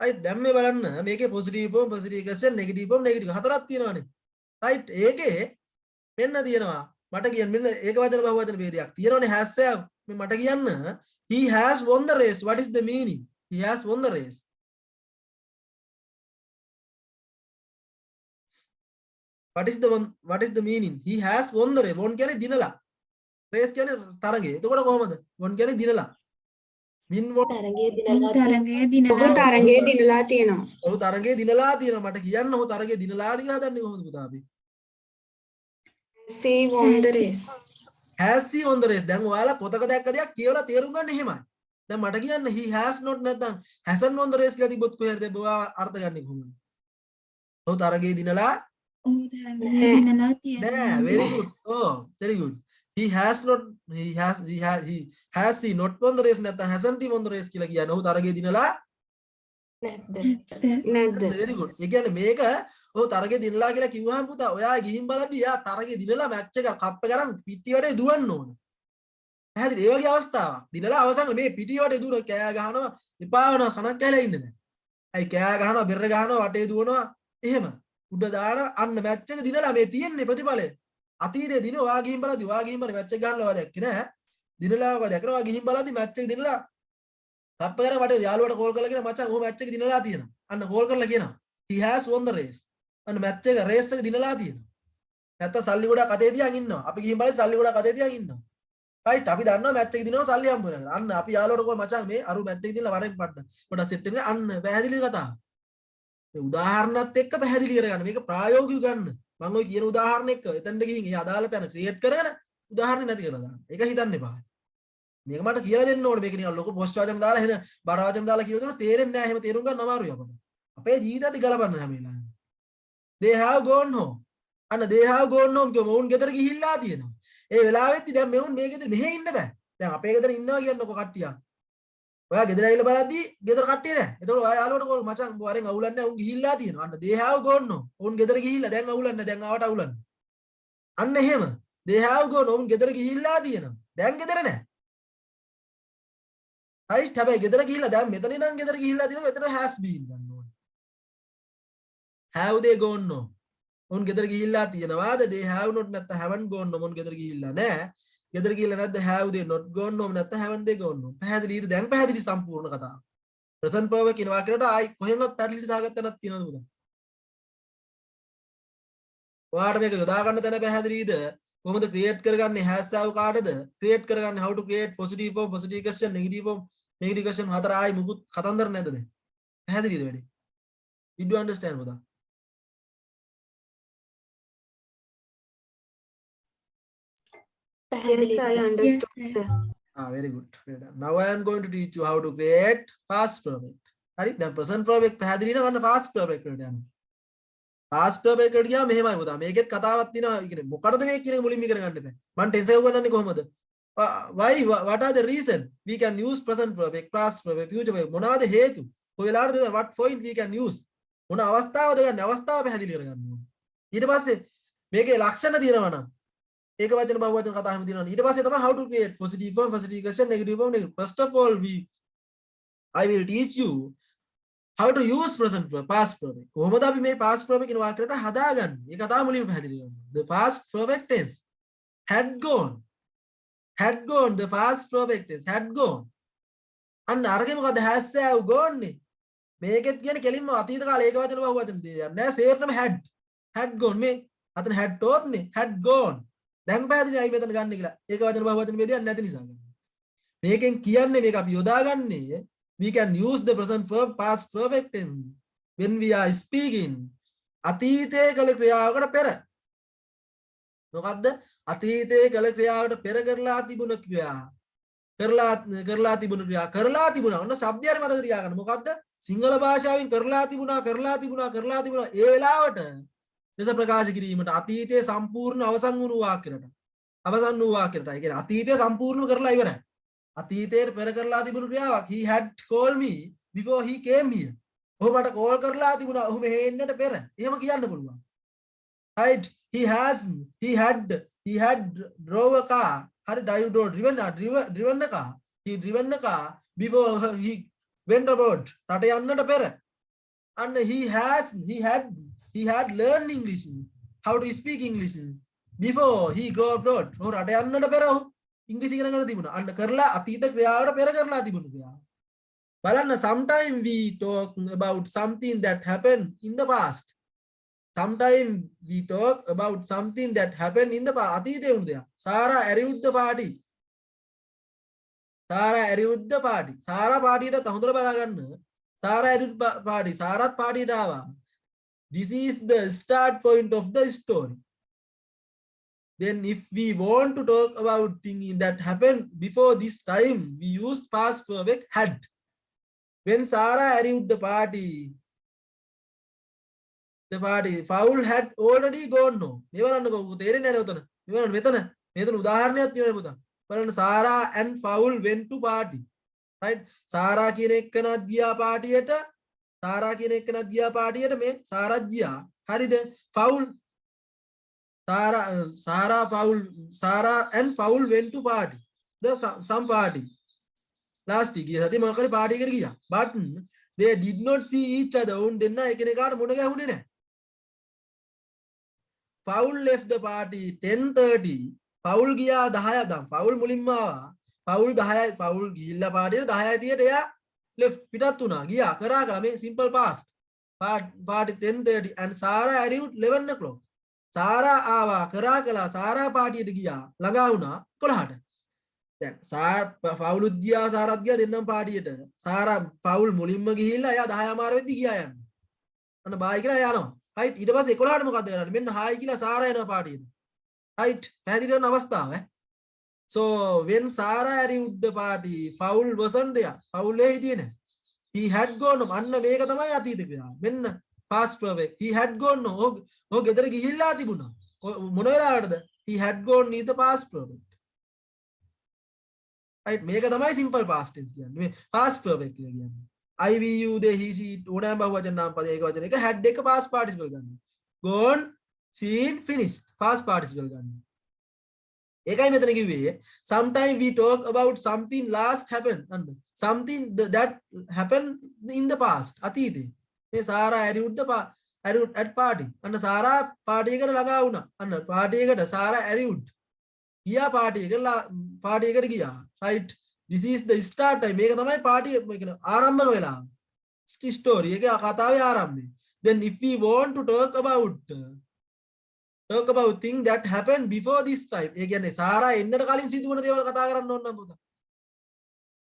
right? දැන් මේ බලන්න මේකේ positive form, positive question, negative form, negative හතරක් තියෙනවානේ. right? ඒකේ මෙන්න තියෙනවා. මට කියන්න මෙන්න ඒක වචන බහුව වචන ભેදයක් තියෙනවානේ has have. මේ මට කියන්න he has won the race. What is the meaning? He has won the race. What is the meaning? He has won the race. won කියන්නේ දිනලා. race කියන්නේ තරගය. එතකොට කොහොමද? won කියන්නේ දිනලා. win won තරගයේ දිනලා තරගයේ දිනලා ඔහු තරගයේ දිනලා තියෙනවා. ඔහු තරගයේ දිනලා තියෙනවා. මට කියන්න ඔහු තරගයේ දිනලා කියලා හදන්නේ කොහොමද පුතා අපි? She won the race. has he won the race. දැන් ඔයාලා පොතක දැක්ක දෙයක් කියවලා තේරුම් ගන්න එහෙමයි. දැන් මට කියන්න he has not නැත්නම් hasn't won the race කියලා තිබ්බොත් කොහෙද ඔයා අර්ථ ගන්නේ කොහොමද? ඔහු තරගයේ දිනලා ඔහු තරගයේ දිනලා තියෙනවා. නෑ very good. oh very good. he has not he not won the race නැත්නම් hasn't he won the race කියලා කියන්නේ ඔහු තරගයේ දිනලා නැද්ද? නැද්ද? very good. ඒ කියන්නේ මේක ඔහු තරගේ දිනලා කියලා කිව්වහම පුතා ඔයා ගිහින් බලද්දී යා තරගේ දිනලා මැච් එක කප් එක අරන් පිටි වටේ දුවන්න ඕන. පැහැදිලි? ඒ වගේ අවස්ථාවක්. දිනලා අවසන් මේ පිටි වටේ දුවන කෑ ගහනවා එපා වෙනවා කනක් කැලේ ඉන්නේ නැහැ. අයි කෑ ගහනවා බෙර ගහනවා වටේ දුවනවා එහෙම. උඩ දානවා අන්න මැච් එක දිනලා මේ තියෙන්නේ ප්‍රතිඵලය. අතීතයේ දින ඔයා ගිහින් බලද්දී ඔයා ගිහින් බලද්දී මැච් එක ගන්නලා ඔයා දැක්කේ නැහැ. දිනලා ඔයා දැක්කම ඔයා ගිහින් බලද්දී මැච් එක දිනලා කප් එක අරන් වටේ යාළුවට කෝල් කරලා කියන මචං ඔහු මැච් එක දිනලා තියෙනවා. අන්න කෝල් කරලා කියනවා. he has won the race. අන්න මැච් එක රේස් එක දිනලා තියෙනවා. නැත්තම් සල්ලි ගොඩක් අතේ තියන් ඉන්නවා. අපි ගිහින් බලයි සල්ලි ගොඩක් අතේ තියන් ඉන්නවා. රයිට් අපි දන්නවා මැච් එක දිනනවා සල්ලි හම්බ වෙනවා. අන්න අපි යාළුවට කොහොම මචං මේ අරු මැච් එක දිනලා වරෙන් පට්ට. පොඩක් සෙට් වෙන්නේ අන්න පැහැදිලි කතාව. මේ උදාහරණත් එක්ක පැහැදිලි කරගන්න. මේක ප්‍රායෝගිකව ගන්න. මම ඔය කියන උදාහරණ එක්ක එතනට ගිහින් ඒ අදාළ තැන ක්‍රියේට් කරගෙන උදාහරණ නැති කරලා දාන්න. ඒක හිතන්න එපා. මේක මට කියලා දෙන්න ඕනේ. මේක නිකන් ලොකු පොස්ට් වචන දාලා එහෙන බර වචන දාලා කියලා දෙනවා තේරෙන්නේ නැහැ. එහෙම තේරුම් ගන්න අමාරුයි අපට. අපේ ජීවිතයට ගලපන්න හැම වෙලාවෙම. they have gone home. අන්න they have gone home කියමු. උන් ගෙදර ගිහිල්ලා තියෙනවා. ඒ වෙලාවෙත්දී දැන් මෙවුන් මේ ගෙදර මෙහෙ ඉන්න බෑ. දැන් අපේ ගෙදර ඉන්නවා කියන්නකො කට්ටිය. ඔයා ගෙදර ඇවිල්ලා බලද්දී ගෙදර කට්ටිය නැහැ. ඒතකොට ඔයා යාළුවට කොහොම මචං වරෙන් අවුලන්නේ නැහැ. උන් ගිහිල්ලා තියෙනවා. අන්න they have gone home. උන් ගෙදර ගිහිල්ලා දැන් අවුලන්නේ දැන් ආවට අවුලන්නේ. අන්න එහෙම. they have gone home. උන් ගෙදර ගිහිල්ලා තියෙනවා. දැන් ගෙදර නැහැ. right හැබැයි ගෙදර ගිහිල්ලා දැන් මෙතන ඉඳන් ගෙදර ගිහිල්ලා තියෙනවා. එතන has been ගන්න ඕනේ. have they gone no? උන් ගෙදර ගිහිල්ලා තියෙනවාද? they have not නැත්නම් haven't gone no. උන් ගෙදර ගිහිල්ලා නැහැ. ගෙදර ගිහිල්ලා නැද්ද? have they not gone no නැත්නම් haven't they gone no? පැහැදිලිද? දැන් පැහැදිලි සම්පූර්ණ කතාව. present perfect කියන වාක්‍යයට ආයි කොහෙන්වත් පැටලිලි සාගත තැනක් තියෙනවද පුතා? ඔයාලට මේක යොදා ගන්න තැන පැහැදිලිද? කොහොමද ක්‍රියේට් කරගන්නේ? has have කාටද? ක්‍රියේට් කරගන්නේ how to create positive form, positive question, negative form, negative question හතර ආයි මුකුත් කතන්දර නැද්ද දැන්? පැහැදිලිද වැඩි? did you understand පුතා? Yes, I understood, Yes, sir. Very good. Now I am going to teach you how to create past perfect. හරි දැන් present perfect පැහැදිලි නේද? වන්න past perfect වලට යනවා. past perfect වලට ගියාම මෙහෙමයි පුතා. මේකෙත් කතාවක් තියෙනවා. ඒ කියන්නේ මොකටද මේ කියන මුලින්ම ඉගෙන ගන්න බෑ. මම ටෙන්ස් එක ගන්නන්නේ කොහමද? Why what are the reason we can use present perfect, past perfect, future perfect? මොනවාද හේතු? කොයි වෙලාවටද what point we can use? මොන අවස්ථාවද ගන්න? අවස්ථාව පැහැදිලි කරගන්න ඕනේ. ඊට පස්සේ මේකේ ලක්ෂණ තියෙනවා නම් ඒක වචන බහුව වචන කතා හැම තියෙනවා. ඊට පස්සේ තමයි how to create positive form, positive question, negative form, negative. First of all I will teach you how to use present perfect, past perfect. කොහොමද අපි මේ past perfect කියන වාක්‍යයට හදාගන්නේ? ඒක තමයි මුලින්ම පැහැදිලි කරන්නේ. The past perfect tense had gone. The past perfect tense had gone. අන්න අරගෙන මොකද has have gone නේ. මේකෙත් කියන්නේ කෙලින්ම අතීත කාලේ ඒක වචන බහුව වචන දෙයක් නෑ. සේරම had gone. මේ අතන had තෝත් නේ had gone. දැන් පැහැදිලි අයි මෙතන ගන්න කියලා. ඒක වචන බහුව වචන ભેදයක් නැති නිසා ගන්න. මේකෙන් කියන්නේ මේක අපි යොදාගන්නේ we can use the present verb past perfect tense when we are speaking අතීතයේ කළ ක්‍රියාවකට පෙර. මොකද්ද? අතීතයේ කළ ක්‍රියාවට පෙර කරලා තිබුණ ක්‍රියා. කරලා තිබුණා. ඔන්න શબ્දයට මතක තියාගන්න. මොකද්ද? සිංහල භාෂාවෙන් කරලා තිබුණා. ඒ වෙලාවට ලෙස ප්‍රකාශ කිරීමට අතීතයේ සම්පූර්ණ අවසන් වුණු වාක්‍යයට අවසන් වූ වාක්‍යයට ඒ කියන්නේ අතීතය සම්පූර්ණ කරලා ඉවරයි අතීතයට පෙර කරලා තිබුණු ක්‍රියාවක් he had called me before he came here ඔහු මට කෝල් කරලා තිබුණා ඔහු මෙහෙ එන්නට පෙර එහෙම කියන්න පුළුවන් right he had drove a car හරි driven a car he driven a car before he went abroad රට යන්නට පෙර and he had learned English how to speak English before he go abroad ඔහු රට යන්නට පෙර ඔහු ඉංග්‍රීසි ඉගෙන ගන්න තිබුණා අන්න කරලා අතීත ක්‍රියාවට පෙර කරලා තිබුණු ක්‍රියාව බලන්න sometime we talk about something that happened in the past sometime we talk about something that happened in the past අතීතයේ වුණ දෙයක් Sarah arrived the party Sarah පාටියට හොඳට බලා ගන්න Sarah arrived party Sarahත් පාටියට ආවා this is the start point of the story then if we want to talk about things that happened before this time we use past perfect had when Sarah arrived the party Paul had already gone no මෙවරන්නකො තේරෙන්නේ නැහැ උතන මෙතන උදාහරණයක් තියෙනවා පුතා බලන්න Sarah and Paul went to party right Sarah කියන එක්කනත් ගියා පාටියට මේ Sarah ගියා හරිද Paul Sarah and Paul went to party some party last week ගිය සතියේ මොකක් හරි පාටි එකට ගියා but they did not see each other උන් දෙන්නා එකිනෙකාට මුණ ගැහුනේ නැහැ Paul left the party 10:30 Paul ගියා 10 දැන් Paul මුලින්ම ආවා Paul 10 Paul ගිහිල්ලා පාටියට 10:30ට එයා left පිටත් වුණා ගියා කරා කළා මේ simple past party 10:30 and Sarah arrived 11 o'clock Sarah ආවා කරා කළා Sarah පාටියට ගියා ළඟා වුණා 11ට දැන් Paul ගියා Sarahත් ගියා දෙන්නම පාටියට Sarah Paul මුලින්ම ගිහිල්ලා එයා 10:00 වෙද්දි ගියා යන්නේ අන්න බායි කියලා යනවා right ඊට පස්සේ 11ට මොකද කරන්නේ මෙන්න හායි කියලා Sarah එනවා පාටියට right පැහැදිලි වෙන අවස්ථාව so when Sarah arrived the party Paul wasn't there Paul එහි හිටියේ නැහැ he had gone අන්න මේක තමයි අතීත ක්‍රියාව මෙන්න past perfect he had gone ඔහු ගෙදර ගිහිල්ලා තිබුණා මොන වෙලාවටද he had gone in the past perfect right මේක තමයි simple past tense කියන්නේ මේ past perfect කියලා කියන්නේ I we you they he she ඕනෑම බහුවචන නාම පද ඒක වචන එක had එක past participle ගන්න gone seen finished past participle ගන්න ඒකයි මෙතන කිව්වේ sometime we talk about something last happened and something that happened in the past අතීතේ මේ Sarah arrived at party අන්න Sarah party එකට ළඟා වුණා අන්න party එකට Sarah arrived ගියා party එකට ගියා right this is the start time මේක තමයි party කියන ආරම්භක වෙලාව story එකේ කතාවේ ආරම්භය then if we want to talk about things that happened before this time ඒ කියන්නේ Sarah එන්නට කලින් සිදු වුණ දේවල් කතා කරන්න ඕන නම් පුතා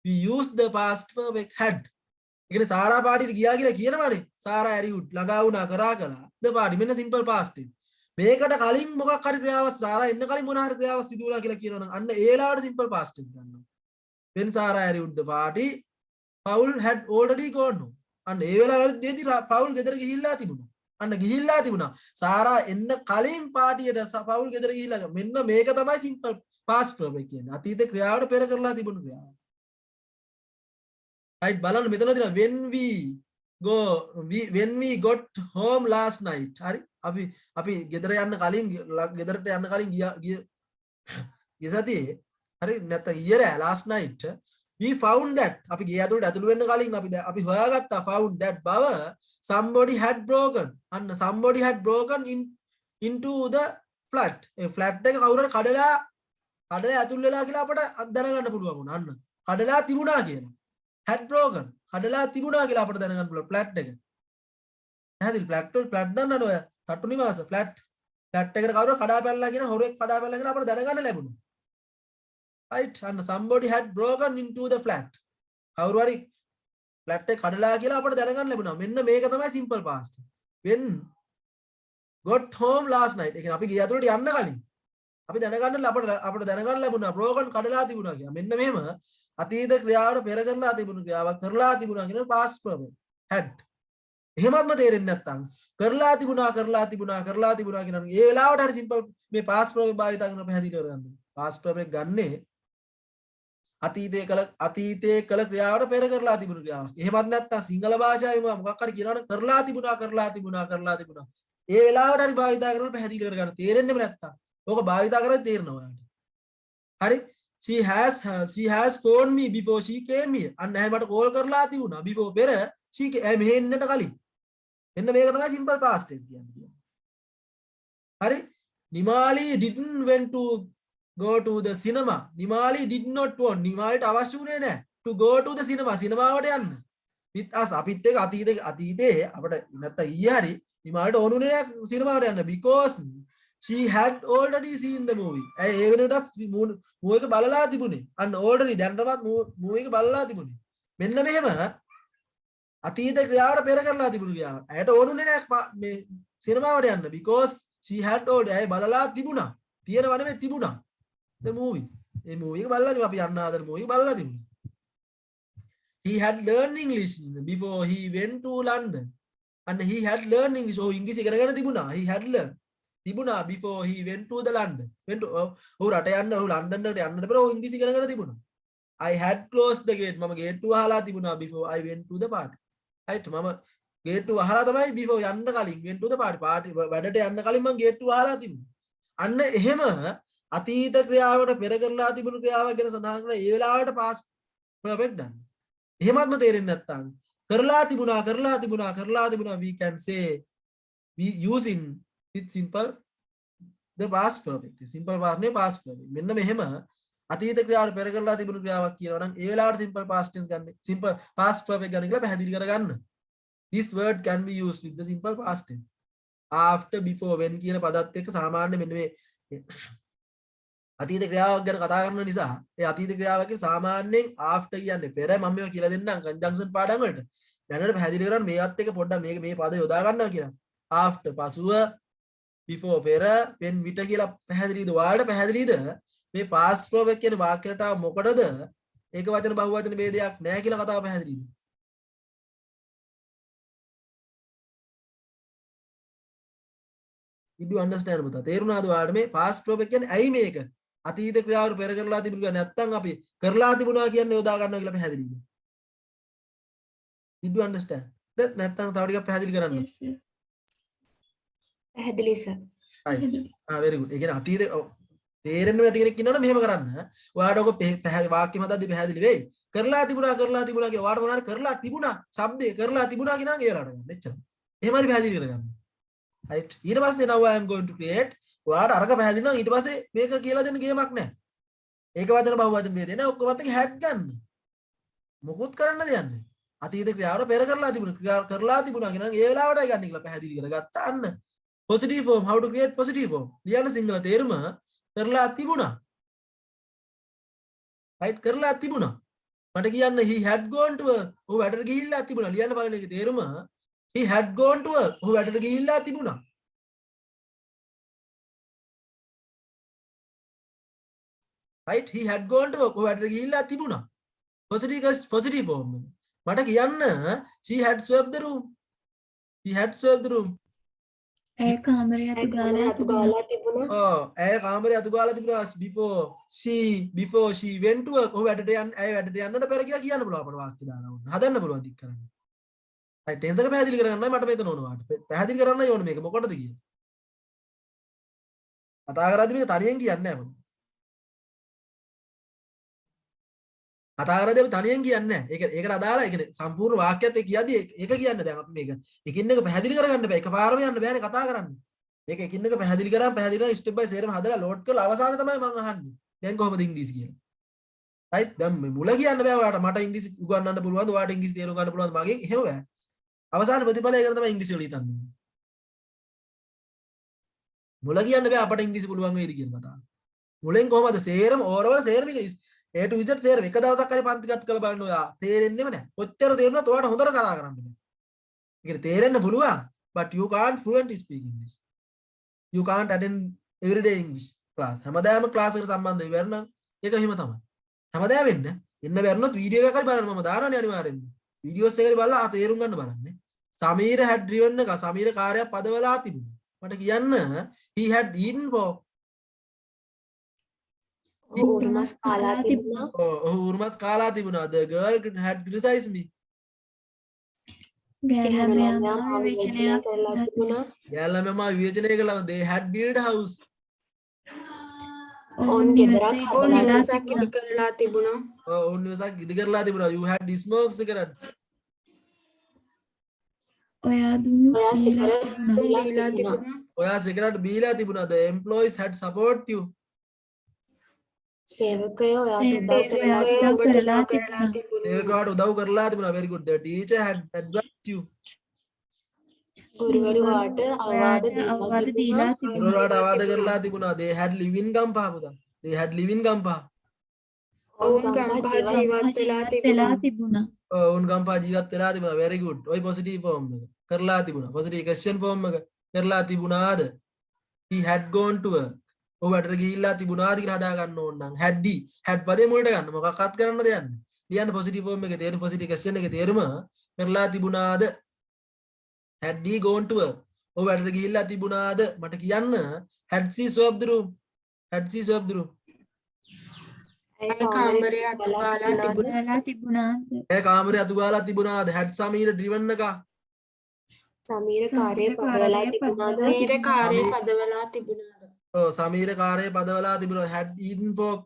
we use the past perfect had ඒ කියන්නේ Sarah පාටියට ගියා කියලා කියනවානේ Sarah arrived ළඟා වුණා කරා කළා the party මෙන්න simple past tense මේකට කලින් මොකක් හරි ක්‍රියාවක් Sarah එන්න කලින් මොන හරි ක්‍රියාවක් සිදු වුණා කියලා කියනවනම් අන්න ඒ වෙලාවට simple past tense ගන්නවා when Sarah arrived the party Paul had already gone home අන්න ඒ වෙලාවේදී Paul ගෙදර ගිහිල්ලා තිබුණා Sarah එන්න කලින් පාටියට Paul ගෙදර ගිහිල්ලා මෙන්න මේක තමයි simple past perfect කියන්නේ අතීත ක්‍රියාවට පෙර කරලා තිබුණු ක්‍රියාව right බලන්න මෙතන තියෙනවා when we got home last night හරි අපි ගෙදරට යන්න කලින් ගිය සතියේ හරි නැත්නම් ඊයේ last night we found that අපි ගේ ඇතුළට වෙන්න කලින් අපි හොයාගත්තා found that බව somebody had broken and somebody had broken into the flat A flat එක කවුරු හරි කඩලා ඇතුල් වෙලා කියලා අපට දැනගන්න පුළුවන් වුණා අන්න කඩලා තිබුණා කියලා had broken කඩලා තිබුණා කියලා අපට දැනගන්න පුළුවන් flat එක පැහැදිලි flat දන්නවද ඔය තට්ටු නිවාස flat එකට කවුරු කඩා පැනලා කියන හොරෙක් කඩා පැනලා කියන අපට දැනගන්න ලැබුණා right and somebody had broken into the flat කවුරු හරි flat එක කඩලා කියලා අපට දැනගන්න ලැබුණා මෙන්න මේක තමයි simple past when got home last night ඒ කියන්නේ අපි ගිය ඇතුළට යන්න කලින් අපි අපට දැනගන්න ලැබුණා broken කඩලා තිබුණා කියලා මෙන්න මෙහෙම අතීත ක්‍රියාවට පෙර කරලා තිබුණු ක්‍රියාවක් කරලා තිබුණා කියන past perfect had එහෙමත්ම තේරෙන්නේ නැත්නම් කරලා තිබුණා කියන ඒ වෙලාවට හරි සිම්පල් මේ පාස් ප්‍රොබ් එක භාවිත කරන පැහැදිලි කරගන්න. පාස් ප්‍රොබ් එක ගන්නේ අතීතයේ කළ ක්‍රියාවට පෙර කරලා තිබුණු ක්‍රියාවක්. එහෙමත් නැත්නම් සිංහල භාෂාවෙම මොකක් හරි කියනවනම් කරලා තිබුණා. ඒ වෙලාවට හරි භාවිත කරලා පැහැදිලි කරගන්න. තේරෙන්නේම නැත්තම් ඕක භාවිත කරලා තේරෙනවා ඔයාලට. හරි? she has phoned me before she came here. අන්න ඇයි මට කෝල් කරලා තිබුණා. before පෙර she මෙහෙ එන්නට කලින්. එන්න මේක තමයි simple past tense කියන්නේ. හරි? Nimali didn't went to go to the cinema. Nimali did not want. නිමාලිට අවශ්‍ය වුණේ නැහැ to go to the cinema. සිනමාවට යන්න. with us අපිත් එක්ක අතීතයේ අපිට නැත්තම් ඊයේ හරි නිමාලිට ඕනුනේ නැහැ සිනමාවට යන්න because she had already seen the movie. ඒ වෙනකොටත් මූවි එක බලලා තිබුණේ. අන්න already දැනටමත් මූවි එක බලලා තිබුණේ. මෙන්න මෙහෙම අතීත ක්‍රියාවට පෙර කරලා තිබුණු ක්‍රියාව. ඇයට ඕනුනේ නැහැ මේ සිනමාවට යන්න because she had already ඇය බලලා තිබුණා. තියෙනව නෙමෙයි තිබුණා. the movie. ඒ movie එක බලලා තිබුණා. අපි යන්න ආදර movie එක බලලා තිබුණා. he had learned English before he went to London. And he had learned English. Oh, English ඉගෙනගෙන තිබුණා. He had learned. තිබුණා before he went to the London. went to ඔව් රට යන්න ඔව් ලන්ඩන් එකට යන්නට පෙර ඔව් ඉංග්‍රීසි ඉගෙනගෙන තිබුණා. I had closed the gate. මම ගේට්ටුව වහලා තිබුණා before I went to the party. right මම ගේට්ටුව වහලා තමයි before යන්න කලින් went to the party වැඩට යන්න කලින් මම ගේට්ටුව වහලා තිබුණා. අන්න එහෙම අතීත ක්‍රියාවට පෙර කරලා තිබුණු ක්‍රියාවක් ගැන සඳහන් කරලා ඒ වෙලාවට past perfect දන්න. එහෙමත්ම තේරෙන්නේ නැත්නම් කරලා තිබුණා we can say we using with simple the past perfect. simple past නේ past perfect. මෙන්න මෙහෙම අතීත ක්‍රියාවට පෙර කරලා තිබුණු ක්‍රියාවක් කියනවා නම් ඒ වෙලාවට simple past tense ගන්න. simple past perfect ගන්න කියලා පැහැදිලි කරගන්න. this word can be used with the simple past tense. after before when කියන පදත් එක්ක සාමාන්‍ය මෙන්න මේ අතීත ක්‍රියාවක් ගැන කතා කරන නිසා ඒ අතීත ක්‍රියාවකේ සාමාන්‍යයෙන් after කියන්නේ පෙර මම මේවා කියලා දෙන්නම් conjunction පාඩම් වලට. දැනට පැහැදිලි කරන්න මේවත් එක පොඩ්ඩක් මේ පද යොදා ගන්නවා කියලා. after පසුව before පෙර when විට කියලා පැහැදිලිද? ඔයාලට පැහැදිලිද? මේ past perfect කියන වාක්‍යයට මොකටද? ඒක වචන බහුවචන ભેදයක් නැහැ කියලා කතාව පැහැදිලිද? Did you understand පුතා? තේරුණාද ඔයාලට මේ past perfect කියන්නේ ඇයි මේක? අතීත ක්‍රියාවට පෙර කරලා තිබුණා නැත්නම් අපි කරලා තිබුණා කියන්නේ යොදා ගන්නවා කියලා පැහැදිලිද? Did you understand? නැත්නම් තව ටිකක් පැහැදිලි කරන්න. Yes, yes. පැහැදිලි සර්. right very good. ඒ කියන්නේ අතීත තේරෙන්නේ නැති කෙනෙක් ඉන්නවනම් මෙහෙම කරන්න. ඔයාලට ඔක පැහැදිලි වාක්‍යෙ මතද්දි පැහැදිලි වෙයි. කරලා තිබුණා කියලා ඔයාලට මොනවාරි කරලා තිබුණා શબ્දේ කරලා තිබුණා කියනවා ඒ වෙලාවට ගන්න. එච්චරයි. එහෙම හරි පැහැදිලි කරගන්න. right ඊට පස්සේ now I am going to create ඔයාලට අරක පැහැදිලි නම් ඊට පස්සේ මේක කියලා දෙන්න ගේමක් නැහැ. ඒක වචන බහුවචන ભેදේ නෑ ඔක්කොමත් එක හැට් ගන්න. මොකුත් කරන්න දෙයක් නැහැ. අතීත ක්‍රියාවට පෙර කරලා තිබුණා කියනවා ඒ වෙලාවටයි ගන්න කියලා පැහැදිලි කරගත්තා. අන්න positive form how to create positive form ලියන්න සිංහල තේරුම කරලා තිබුණා. right කරලා තිබුණා. මට කියන්න he had gone to work. ඔහු වැඩට ගිහිල්ලා තිබුණා. ලියන්න බලන එකේ තේරුම he had gone to work. ඔහු වැඩට ගිහිල්ලා තිබුණා. right he had gone to work. ඔහු වැඩට ගිහිල්ලා තිබුණා. positive form මට කියන්න she had swept the room. she had swept the room. ඇය කාමරය අතු ගාලා තිබුණා. ඔව් ඇය කාමරය අතු ගාලා තිබුණා before she went to work. ඔහු වැඩට යන්නට පෙර කියලා කියන්න පුළුවන් අපට වාක්‍ය දාලා වුණා. හදන්න පුළුවන් දික් කරන්න. right tense එක පැහැදිලි කරගන්නයි මට මෙතන ඕන වාට. පැහැදිලි කරන්නයි ඕන මේක මොකටද කියන්නේ. කතා කරද්දී මේක තනියෙන් කියන්නේ නැහැ මොකද. කතා කරද්දී අපි තනියෙන් කියන්නේ නැහැ. ඒකට අදාළයි. ඒ කියන්නේ සම්පූර්ණ වාක්‍යයත් එක්ක කියද්දී ඒක කියන්නේ දැන් අපි මේක එකින් එක පැහැදිලි කරගන්න බෑ. එකපාරම යන්න බෑනේ කතා කරන්න. මේක එකින් එක පැහැදිලි කරලා ස්ටෙප් බයි ස්ටෙප් හදලා ලෝඩ් කරලා අවසානයේ තමයි මම අහන්නේ. දැන් කොහොමද ඉංග්‍රීසි කියන්නේ? right දැන් මේ මුල කියන්න බෑ ඔයාලට. මට ඉංග්‍රීසි උගන්වන්න පුළුවන්ද? ඔයාලට ඉංග්‍රීසි තේරුම් ගන්න පුළුවන්ද? මගෙන් එහෙම බෑ. අවසාන ප්‍රතිඵලය ගැන තමයි ඉංග්‍රීසි වල හිතන්නේ. මුල කියන්න බෑ අපට ඉංග්‍රීසි පුළුවන් වේද කියන කතාව. මුලෙන් කොහමද සේරම ඕරවල සේරම A to Z සේරම එක දවසක් හරි පන්ති කට් කරලා බලන්න ඔයා තේරෙන්නේම නැහැ. කොච්චර තේරුණත් ඔයාට හොඳට කතා කරන්න බෑ. ඒක තේරෙන්න පුළුවන් but you can't fluent speak English. You can't attend everyday English class. හැමදාම ක්ලාස් එකට සම්බන්ධ වෙයි වෙරනම් ඒක එහෙම තමයි. හැමදාම වෙන්න. එන්න බැරිනොත් වීඩියෝ එකක් හරි බලන්න මම දානනේ අනිවාර්යෙන්ම. වීඩියෝස් එක හරි බලලා තේරුම් ගන්න බලන්න. සමීර had driven එක සමීර කාර්යයක් පදවලා තිබුණා. මට කියන්න he had eaten pork. ඔහු උරුමස් කාලා තිබුණා. ඔහු උරුමස් කාලා තිබුණා. The girl had criticized me. ගැහැල්ලා ගැහැණු මෙයා ළමයා විවේචනය විවේචනය කරලා තිබුණා. යාළුවා මම විවේචනය කළා. They had built house. ඔවුන් ගෙදරක් ඔවුන් හදලා නිවසක් ඉදි කරලා තිබුණා. ඔවුන් නිවසක් ඉදි කරලා තිබුණා. You had smoked cigarettes. ඔයා දුන්නු ඔයා දීලා සිගරට් තිබුණා. දීලා තිබුණා. ඔයා සිගරට් බීලා තිබුණා. The employees had support you. සේවකයෝ ඔයාට උදව් සේවකයෝ කරලා ඔයාට උදව් කරලා කරලා තිබුණා. ඒකට උදව් කරලා තිබුණා. very good. The teacher had advised you. ගුරුවරු ඔයාට අවවාද අවවාද දීලා දීලා තිබුණා. තිබුණා. ගුරුවරයාට අවවාද කරලා තිබුණා. They had live in Gampaha පුතා. They had live in Gampaha. ඔවුන් ගම්පහ ජීවත් වෙලා තිබුණා. තිබුණා. ඔවුන් ගම්පහ ජීවත් වෙලා තිබුණා. very good. ඔය positive form එක කරලා තිබුණා. positive question form එක කරලා තිබුණාද? he had gone to work. ඔව් වැඩට ගිහිල්ලා තිබුණාද කියලා හදා ගන්න ඕන නම් had he had පදේ මුලට ගන්න මොකක්වත් කරන්න දෙයක් නැහැ. ලියන්න positive form එකේ තේරුම positive question එකේ තේරුම කරලා තිබුණාද? had he gone to work. ඔව් වැඩට ගිහිල්ලා තිබුණාද? මට කියන්න had she swept the room. had she swept the room. ඒ කාමරය අතුගාලා තිබුණා. කරලා තිබුණාද? ඒ කාමරේ අතු ගාලා තිබුණාද? had සමීර driven එක. සමීර කාර්යය පදවලා තිබුණාද? මීර කාර්යය පදවලා තිබුණාද? ඔව් සමීර කාර්යය පදවලා තිබුණා. had eaten pork.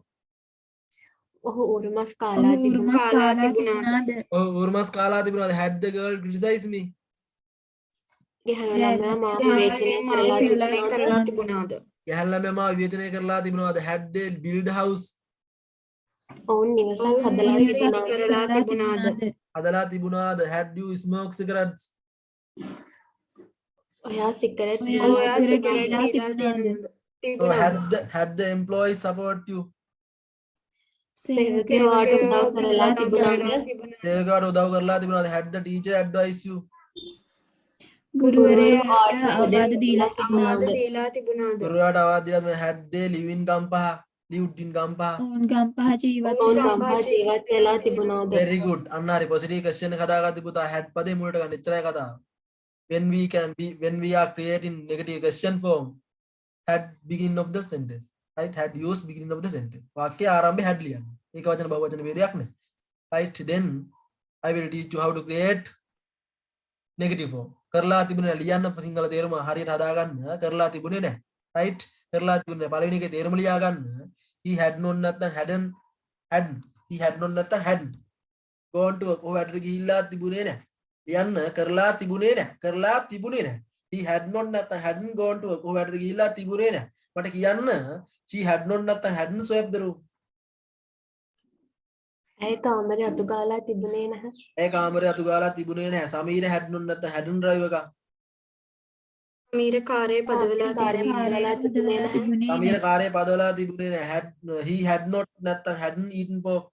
ඔහු උරුමස් කාලා ඔහු තිබුණා. උරුමස් කාලා තිබුණාද? ඔව් උරුමස් කාලා තිබුණාද? had the girl criticized me. ගැහැණු ළමයා මාව විවේචනය කරලා විවේචනය තිබුණාද? කරලා තිබුණාද? ගැහැල්ලා මෙම විවේචනය කරලා තිබුණාද? had they build house. ඔවුන් නිවසක් ඔවුන් හදලා නිවසක් තිබුණාද? කරලා තිබුණාද? හදලා තිබුණාද? had you smoked cigarettes. ඔයා සිගරට් ඔයා සිගරට් දීලා දීලා තිබුණාද? තිබුණාද? had the employees support you. සේවකයෝ ඔයාට උදව් කරලා තිබුණාද? ඒකට උදව් කරලා තිබුණාද? had the teacher advised you. ගුරුවරයා අවවාද දීලා අවවාද තිබුණාද? දීලා තිබුණාද? ගුරුවරයාට අවවාද දීලා had they live in Gampaha. lived in Gampaha. ඔවුන් ගම්පහ ජීවත් ඔවුන් ගම්පහ ජීවත් වෙලා තිබුණාද? very good. අන්න හරි positive question එක හදාගත්ත පුතා had පදේ මුලට ගන්න එච්චරයි කතාව. when we are creating negative question form had beginning of the sentence, right? had used beginning of the sentence. වාක්‍ය ආරම්භය had ලියන්න. ඒක වචන බහුවචන ભેදයක් නේ. right? then I will teach you how to create negative form. කරලා තිබුණේ ලියන්න සිංහල තේරුම හරියට හදාගන්න කරලා තිබුණේ නැහැ. right? කරලා තිබුණේ පළවෙනි එකේ තේරුම ලියා ගන්න. he had not නැත්නම් hadn't he had not නැත්නම් hadn't gone to work. ඔය වැඩට ගිහිල්ලා තිබුණේ නැහැ. ලියන්න කරලා තිබුණේ නැහැ. කරලා තිබුණේ නැහැ. he had not නැත්නම් hadn't gone to work. ඔය වැඩට ගිහිල්ලා තිබුණේ නැහැ. මට කියන්න she had not නැත්නම් hadn't swept the room. ඇය කාමරේ අතු ගාලා තිබුණේ නැහැ. ඒ කාමරේ අතු ගාලා තිබුණේ නැහැ. සමීර had not නැත්නම් hadn't drive එක. මීර කාර්යය පදවලා කාර්යය පදවලා තිබුණේ නැහැ. සමීර කාර්යය පදවලා තිබුණේ නැහැ. he had not නැත්නම් hadn't eaten pork.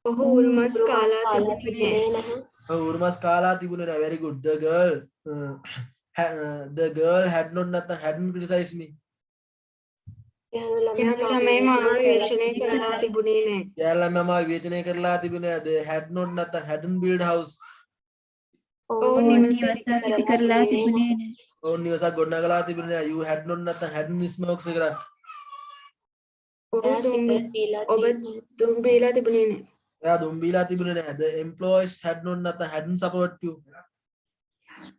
ඔහු උරුමස් කාලා කාලා තිබුණේ තිබුණේ නැහැ. උරුමස් කාලා තිබුණේ නැහැ. very good. The girl had not නැත්නම් hadn't criticized me. ගැහැණු ළමයා මාව විවේචනය කරලා තිබුණේ නැහැ. යාළුවා මම විවේචනය කරලා තිබුණේ නැහැ. They had not නැත්නම් hadn't built house. ඔවුන් නිවසක් ඉදි කරලා තිබුණේ නැහැ. ඔවුන් නිවසක් ගොඩනගලා තිබුණේ නැහැ. you had not නැත්නම් hadn't smoked cigarette. ඔබ ඔයා දුම් සිගරට් බීලා ඔබ දුම් බීලා තිබුණේ නැහැ. එයා දුම් බීලා තිබුණේ නැහැ. The employees had not නැත්නම් hadn't support you.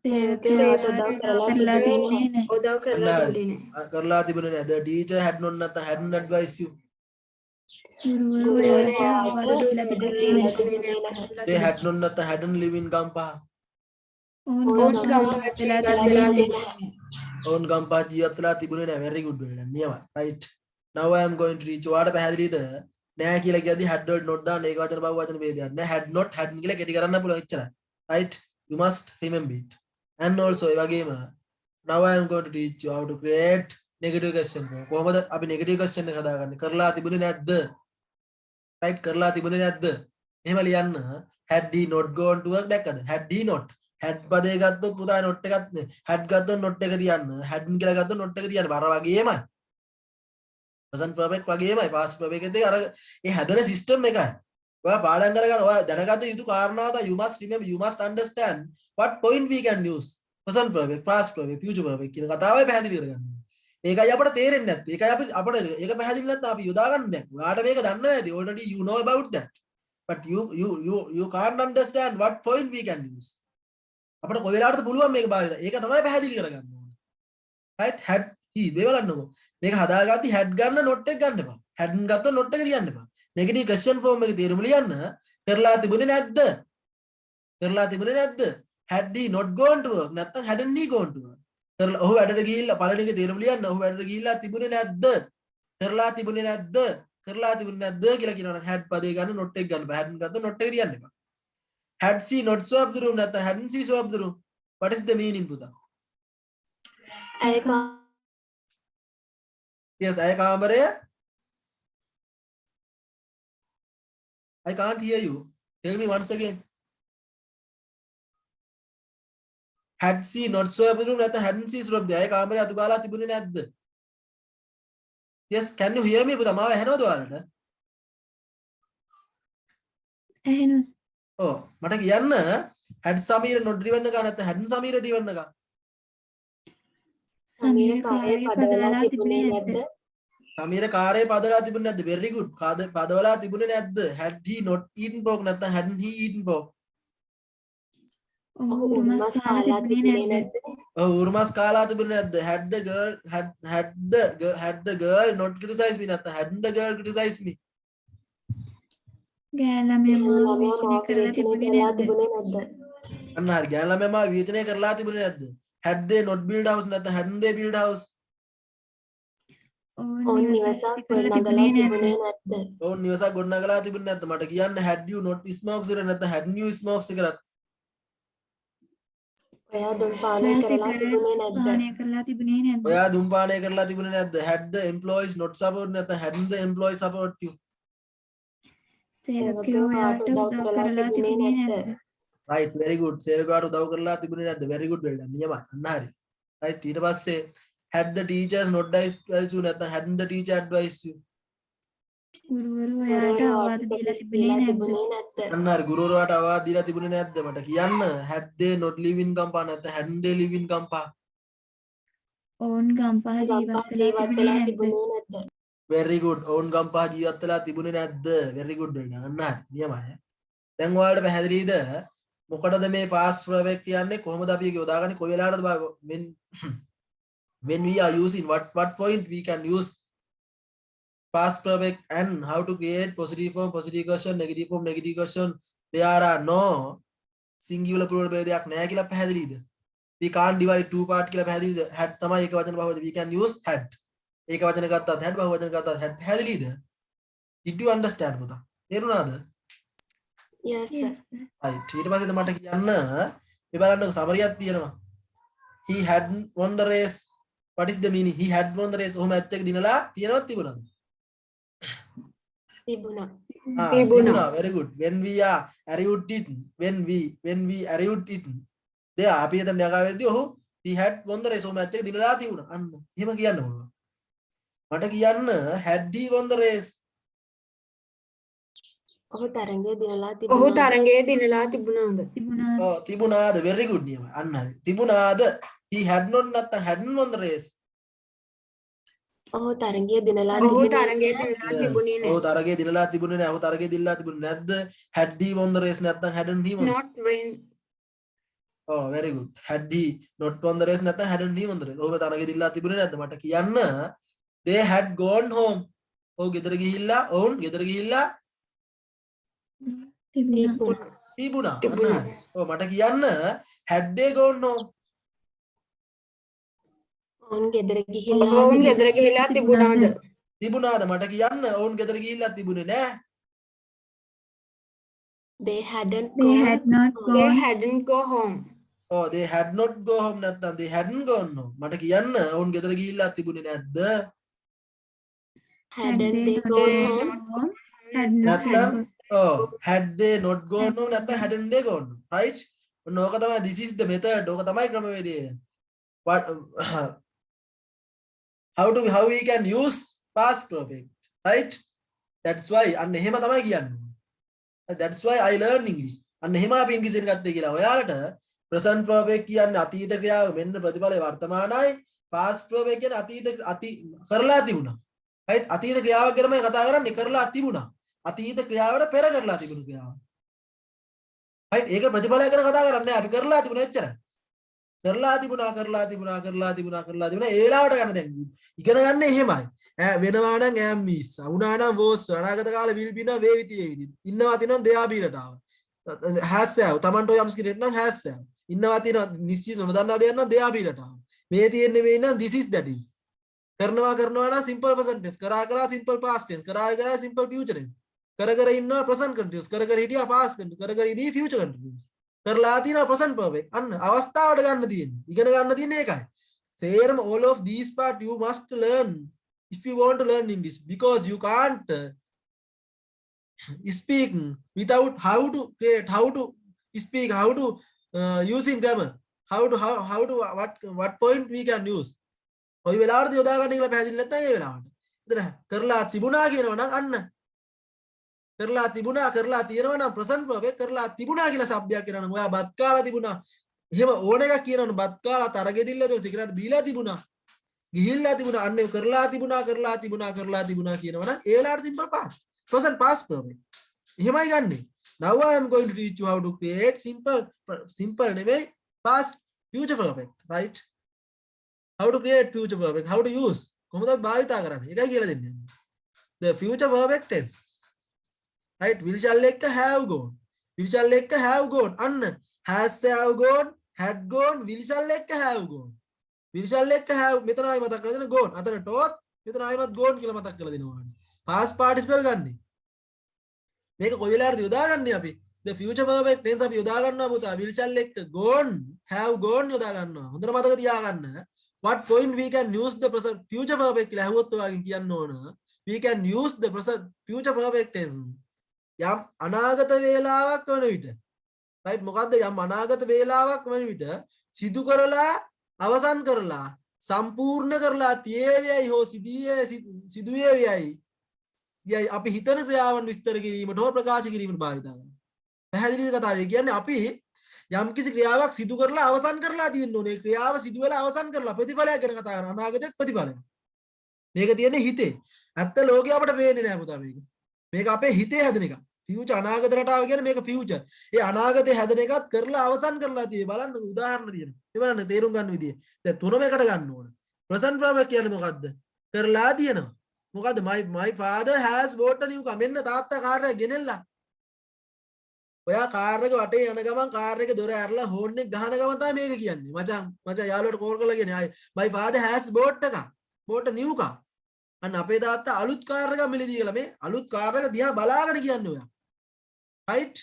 සේවකයෝ කරලා තිබුණේ නැහැ. උදව් කරලා තිබුණේ නැහැ. කරලා තිබුණේ නැහැ. The teacher had not නැත්නම් hadn't advised you. ගුරුවරයා අවවාද දීලා තිබුණේ නැහැ. They had not නැත්නම් hadn't live in ගම්පහ. ඔවුන් ඔවුන් ගම්පහ ගම්පහ ජීවත් ජීවත් වෙලා වෙලා තිබුණේ තිබුණේ නැහැ. නැහැ. ඔවුන් ගම්පහ ජීවත් වෙලා තිබුණේ නැහැ. very good වෙලා නියමයි. right? now I am going to teach you. ඔයාලට පැහැදිලිද? නැහැ කියලා කියද්දි had වලට not දාන්න ඒක වචන බහුව වචන ભેදයක් නෑ. had not hadn't කියලා කෙටි කරන්න පුළුවන් එච්චරයි. right? you must remember it. and also ඒ වගේම now I am going to teach you how to create negative question. කොහොමද අපි negative question එක හදාගන්නේ? කරලා තිබුණේ නැද්ද? right? කරලා තිබුණේ නැද්ද? එහෙම ලියන්න had he not gone to work දැක්කද? had he not had පදේ ගත්තොත් පුතා not එකක් නේ. had ගත්තොත් not එක තියන්න. hadn't කියලා ගත්තොත් not එක තියන්න. අර වගේමයි. present perfect වගේමයි past perfect එකේ අර ඒ හැදෙන system එකයි. ඔයා පාඩම් කරගන්න ඔයා දැනගත යුතු කාරණාව තමයි you must remember you must understand what point we can use present perfect past perfect future perfect කියන කතාවයි පැහැදිලි කරගන්න. ඒකයි අපිට තේරෙන්නේ නැත්තේ. ඒකයි අපිට ඒක පැහැදිලි නැත්නම් අපි යොදා ගන්න දැන්. ඔයාට මේක දන්නවා ඇති. already you know about that. But you can't understand what point we can use. අපිට කොයි වෙලාවටද පුළුවන් මේක භාවිත. ඒක තමයි පැහැදිලි කරගන්න ඕනේ. right had he මේ බලන්නකෝ. මේක හදාගatti had ගන්න not එක ගන්න එපා. hadn't ගත්තොත් not එක ලියන්න එපා. negative question form එකේ තේරුම ලියන්න කරලා තිබුණේ නැද්ද? කරලා තිබුණේ නැද්ද? had he not gone to work නැත්නම් hadn't he gone to work? කරලා ඔහු වැඩට ගිහිල්ලා පළවෙනි එකේ තේරුම ලියන්න ඔහු වැඩට ගිහිල්ලා තිබුණේ නැද්ද? කරලා තිබුණේ නැද්ද? කරලා තිබුණේ නැද්ද කියලා කියනවා නම් had පදේ ගන්න not එක ගන්න බෑ. hadn't ගත්තොත් not එක ලියන්න එපා. had she not swept the room නැත්නම් hadn't she swept the room? What is the meaning පුතා? yes අය කාමරය I can't hear you. Tell me once again. Had she not swept the room නැත්නම් hadn't she swept the අය කාමරය අතු ගාලා තිබුණේ නැද්ද? Yes, can you hear me පුතා? මාව ඇහෙනවද ඔයාලට? ඇහෙනවා. ඔව් මට කියන්න had Samir not driven එක නැත්නම් hadn't Samir driven එක? සමීර කාර්යය පදවලා තිබුණේ නැද්ද? සමීර කාර්යය පදවලා තිබුණේ නැද්ද? Very good. පදවලා තිබුණේ නැද්ද? Had he not eaten pork නැත්නම් hadn't he eaten pork? ඔහු උරුමස් කාලා තිබුණේ නැද්ද? ඔව් උරුමස් කාලා තිබුණේ නැද්ද? Had the girl not criticized me නැත්නම් hadn't the girl criticized me? ගෑල්ලා මාව විවේචනය කරලා තිබුණේ නැද්ද? අන්න හරි. ගෑනලා මම විවේචනය කරලා තිබුණේ නැද්ද? Had they not build house නැත්නම් hadn't they build house? ඔවුන් නිවසක් කරලා තිබුණේ නැද්ද? ඔවුන් නිවසක් ගොඩනගලා තිබුණේ නැද්ද? මට කියන්න had you not smoked cigarette නැත්නම් hadn't you smoked cigarette? ඔයා දුම්පානය කරලා තිබුණේ නැද්ද? පානය කරලා තිබුණේ නැද්ද? ඔයා දුම්පානය කරලා තිබුණේ නැද්ද? Had the employees not support නැත්නම් hadn't the employees support you? සේවකයෝ ඔයාට උදව් කරලා තිබුණේ නැද්ද? right very good. සේවකයාට උදව් කරලා තිබුණේ නැද්ද? very good well done. නියමයි. අන්න හරි. right ඊට පස්සේ had the teachers not advised you නැත්නම් hadn't the teacher advised you? ගුරුවරු ඔයාට අවවාද දීලා තිබුණේ නැද්ද? අන්න හරි. ගුරුවරයාට අවවාද දීලා තිබුණේ නැද්ද? මට කියන්න had they not live in Kampa නැත්නම් hadn't they live in Kampa? ඔවුන් ගම්පහ ජීවත් වෙලා තිබුණේ නැද්ද? very good. ඔවුන් ගම්පහ ජීවත් වෙලා තිබුණේ නැද්ද? very good well done. අන්න හරි. නියමයි. දැන් ඔයාලට පැහැදිලිද? මොකටද මේ past perfect කියන්නේ? කොහොමද අපි ඒක යොදාගන්නේ? කොයි වෙලාවටද when we are using what point we can use past perfect and how to create positive form positive question negative form negative question? There are no singular plural භේදයක් නැහැ කියලා පැහැදිලිද? we can't divide two part කියලා පැහැදිලිද? had තමයි එක වචන බහුවචන we can use had. ඒක වචන ගත්තත් had බහුවචන ගත්තත් had පැහැදිලිද? did you understand පුතා? තේරුණාද? yes sir. right ඊට පස්සේද මට කියන්න මේ බලන්නකො සමරියක් තියෙනවා. he hadn't won the race. what is the meaning? he had won the race. ඔහු මැච් එක දිනලා තියෙනවද තිබුණාද? තිබුණා. තිබුණා. very good. when we are arrived it when we arrived it they අපි එතන යගා වෙද්දී ඔහු he had won the race. ඔහු මැච් එක දිනලා තිබුණා. අන්න එහෙම කියන්න ඕන. මට කියන්න had he won the race? ඔහු තරඟය දිනලා ඔහු තිබුණා. තරඟයේ දිනලා තිබුණාද? තිබුණාද? very good නියම. අන්න හරි. තිබුණාද? he had not නැත්නම් hadn't won the race. ඔහු තරඟය දිනලා ඔහු තිබුණේ තරඟයේ දිනලා තිබුණේ ඔහු තරගයේ දිනලා තිබුණේ නැහැ. ඔහු තරගයේ දිනලා තිබුණේ නැද්ද? had he won the race නැත්නම් hadn't he won? not when oh very good. had he not won the race නැත්නම් hadn't he won the race? ඔහු තරගයේ දිනලා තිබුණේ නැද්ද? මට කියන්න they had gone home. ඔහු ගෙදර ගිහිල්ලා ඔවුන් ගෙදර ගිහිල්ලා තිබුණා. ඔව් මට කියන්න had they gone home? ඔවුන් ගෙදර ඔවුන් ගිහිල්ලා ගෙදර ගිහිලා තිබුණාද? තිබුණාද? මට කියන්න ඔවුන් ගෙදර ගිහිල්ලා තිබුණේ නැහැ. they hadn't They gone had not they gone. hadn't go home. oh they had not go home නැත්නම් they hadn't gone home. මට කියන්න ඔවුන් ගෙදර ගිහිල්ලා තිබුණේ නැද්ද? hadn't they not gone They home? home. Had not නැත්නම් had oh had they not gone home නැත්නම් hadn't they gone home? right ඔන්න ඕක තමයි this is the method. ඕක තමයි ක්‍රමවේදය. what how we can use past perfect right? that's why අන්න එහෙම තමයි කියන්නේ. that's why I learn English. අන්න එහෙම අපි ඉංග්‍රීසි ඉගෙන ගත්තේ කියලා. ඔයාලට present perfect කියන්නේ අතීත ක්‍රියාව මෙන්න ප්‍රතිඵලය වර්තමානයි. past perfect කියන්නේ අතීත කරලා තිබුණා. right? අතීත ක්‍රියාවක් ගැන මම කතා කරන්නේ කරලා තිබුණා. අතීත ක්‍රියාවට පෙර කරලා තිබුණු ක්‍රියාව. right? ඒක ප්‍රතිඵලය ගැන කතා කරන්නේ අපි කරලා තිබුණා එච්චරයි. කරලා තිබුණා ඒ වෙලාවට ගන්න දැන් ඉගෙන ගන්න එහෙමයි. වෙනවා නම් am is වුණා නම් was අනාගත කාලේ will be නම් වේ විතියේ විදිහට. ඉන්නවා තියෙනවා they are බීරට ආව. has have තමන්ට ඔය යම්ස් කිරෙට නම් has have. ඉන්නවා තියෙනවා නිශ්චිත නොදන්නා දෙයක් නම් they are බීරට ආව. මේ තියෙන්නේ මේ නම් this is that is. කරනවා නම් simple present tense. කරා simple past tense. කරා simple future tense. කර ඉන්නවා present continuous. කර හිටියා past continuous. කර ඉදී future continuous. කරලා තියෙනවා present perfect. අන්න අවස්ථාවට ගන්න තියෙන්නේ. ඉගෙන ගන්න තියෙන්නේ ඒකයි. සේරම all of these part you must learn if you want to learn English, because you can't speak without how to create, how to speak, how to using grammar, how to what point we can use. ඔය වෙලාවටදී යොදා ගන්න කියලා පැහැදිලි නැත්නම් ඒ වෙලාවට. එතන කරලා තිබුණා කියනවා නම් අන්න කරලා තියෙනවා නම් present perfect කරලා තිබුණා කියලා શબ્දයක් කියනවා නම් ඔයා බත් කාලා තිබුණා. එහෙම ඕන එකක් කියනවනේ බත් කාලා තරගෙදිල්ල ඒක සිගරට් බීලා තිබුණා. ගිහිල්ලා තිබුණා අන්න කරලා තිබුණා කියනවා නම් ඒ වෙලාවට simple past. Present past perfect. එහෙමයි ගන්නෙ. Now I am going to teach you how to create simple නෙමෙයි past future perfect, right? How to create future perfect, how to use කොහොමද භාවිතා කරන්නේ ඒකයි කියලා දෙන්නේ. The future perfect tense. Right? Will shall එක have gone. අන්න has have gone, had gone, will shall එක have gone. will shall එක have මෙතන ආයි මතක් කරලා දෙන්න gone. අතන taught මෙතන ආයිමත් gone කියලා මතක් කරලා දෙනවා. past participle ගන්නෙ. මේක කොයි වෙලාවටද යොදාගන්නේ අපි? The future perfect tense අපි යොදා ගන්නවා පුතා. will shall එක gone, have gone යොදා ගන්නවා. හොඳට මතක තියාගන්න. What point we can use the present future perfect කියලා අහුවොත් ඔයාගෙන් කියන්න ඕන. We can use the present future perfect tense. යම් අනාගත වේලාවක් වන විට right මොකද්ද යම් අනාගත වේලාවක් වන විට සිදු කරලා අවසන් කරලා සම්පූර්ණ කරලා තියේවියයි හෝ සිදුවේවියයි යයි අපි හිතන ක්‍රියාවන් විස්තර කිරීමට හෝ ප්‍රකාශ කිරීමට භාවිත කරනවා. පැහැදිලිද කතාවේ කියන්නේ අපි යම් කිසි ක්‍රියාවක් සිදු කරලා අවසන් කරලා තියෙන්න ඕනේ. ක්‍රියාව සිදු වෙලා අවසන් කරලා ප්‍රතිඵලයක් ගැන කතා කරන අනාගතයේ ප්‍රතිඵලයක්. මේක තියෙන්නේ හිතේ. ඇත්ත ලෝකේ අපට පේන්නේ නැහැ පුතා මේක. මේක අපේ හිතේ හැදෙන එක. ෆියුචර් අනාගත රටාව කියන්නේ මේක ෆියුචර්. ඒ අනාගතේ හැදෙන එකත් කරලා අවසන් කරලා තියෙන්නේ. බලන්න උදාහරණ තියෙනවා. ඒ බලන්න තේරුම් ගන්න විදිය. දැන් තුනම එකට ගන්න ඕන. present perfect කියන්නේ මොකද්ද? කරලා තියෙනවා. මොකද්ද? my father has bought a new car. මෙන්න තාත්තා කාර් එක ගෙනෙල්ලා. ඔයා කාර් එක වටේ යන ගමන් කාර් එකේ දොර ඇරලා හෝන් එක ගහන ගමන් තමයි මේක කියන්නේ. මචං යාළුවට කෝල් කරලා කියන්නේ my father has bought a new car. අන්න අපේ තාත්තා අලුත් කාර් එකක් මිලදී කියලා මේ අලුත් කාර් එක දිහා බලාගෙන කියන්නේ ඔයා. right?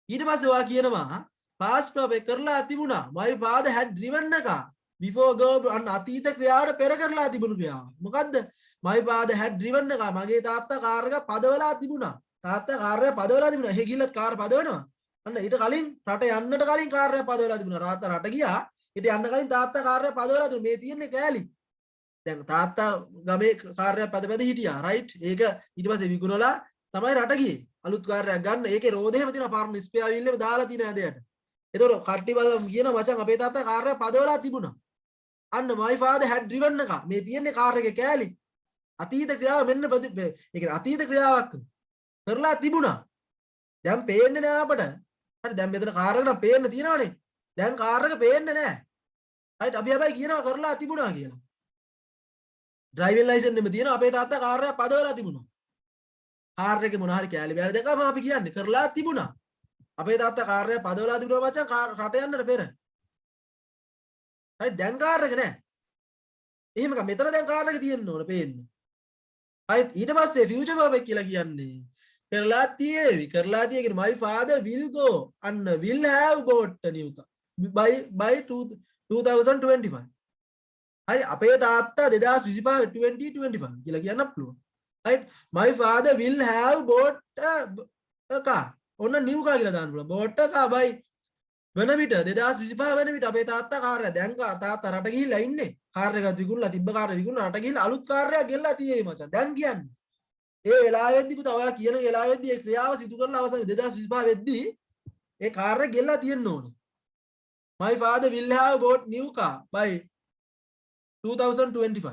ඊට පස්සේ ඔයා කියනවා past perfect කරලා තිබුණා. my father had driven a car before go අන්න අතීත ක්‍රියාවට පෙර කරලා තිබුණු ක්‍රියාව. මොකද්ද? my father had driven a car. මගේ තාත්තා කාර් එක පදවලා තිබුණා. තාත්තා කාර් එක පදවලා තිබුණා. එහෙ ගිහලත් කාර් පදවනවා. අන්න ඊට කලින් රට යන්නට කලින් කාර් එක පදවලා තිබුණා. තාත්තා රට ගියා. ඊට යන්න කලින් තාත්තා කාර් එක පදවලා තිබුණා. මේ තියෙන්නේ කෑලි. දැන් තාත්තා ගමේ කාර් එක පදපද හිටියා. right? ඒක ඊට පස්සේ විකුණලා තමයි රට ගියේ. අලුත් කාර් එකක් ගන්න. ඒකේ රෝදෙම තියෙනවා පරණ ස්පෙයා වීල් එක දාලා තියෙන ඇදයට. ඒතකොට කට්ටි බලලා කියන මචං අපේ තාත්තා කාර් එක පදවලා තිබුණා. අන්න my father had driven a car. මේ තියෙන්නේ කාර් එකේ කෑලි. අතීත ක්‍රියාව මෙන්න ඒ කියන්නේ අතීත ක්‍රියාවක් කරලා තිබුණා. දැන් පේන්නේ නෑ අපට. හරි දැන් මෙතන කාර් එක නම් පේන්න තියෙනවනේ. දැන් කාර් එක පේන්නේ නෑ. right අපි හැබැයි කියනවා කරලා තිබුණා කියලා. ඩ්‍රයිවිං ලයිසන්ස් එකෙම තියෙනවා අපේ තාත්තා කාර් එක පදවලා තිබුණා. කාර් එකේ මොන හරි කෑලි බෑලි දැක්කම අපි කියන්නේ කරලා තිබුණා. අපේ තාත්තා කාර් එක පදවලා තිබුණා මචං රට යන්නට පෙර. right දැන් කාර් එක නෑ. එහෙම එක මෙතන දැන් කාර් එක තියෙන්න ඕන පේන්නේ. right ඊට පස්සේ future perfect කියලා කියන්නේ කරලා තියේවි. කරලා තියේ කියන්නේ my father will go and will have bought a new car by 2025. හරි අපේ තාත්තා 2025 2025 කියලා කියන්න පුළුවන්. right my father will have bought a car. ඔන්න new car කියලා දාන්න පුළුවන්. bought a car by වෙන විට 2025 වෙන විට අපේ තාත්තා කාර් එක දැන් තාත්තා රට ගිහිල්ලා ඉන්නේ. කාර් එකත් විකුණලා තිබ්බ කාර් එක විකුණලා රට ගිහිල්ලා අලුත් කාර් එකක් ගෙල්ලා තියෙයි මචං. දැන් කියන්නේ ඒ වෙලාවෙද්දි පුතා ඔයා කියන වෙලාවෙද්දි ඒ ක්‍රියාව සිදු කරලා අවසන් 2025 වෙද්දී ඒ කාර් එක ගෙල්ලා තියෙන්න ඕනේ. My father will have bought new car by 2025.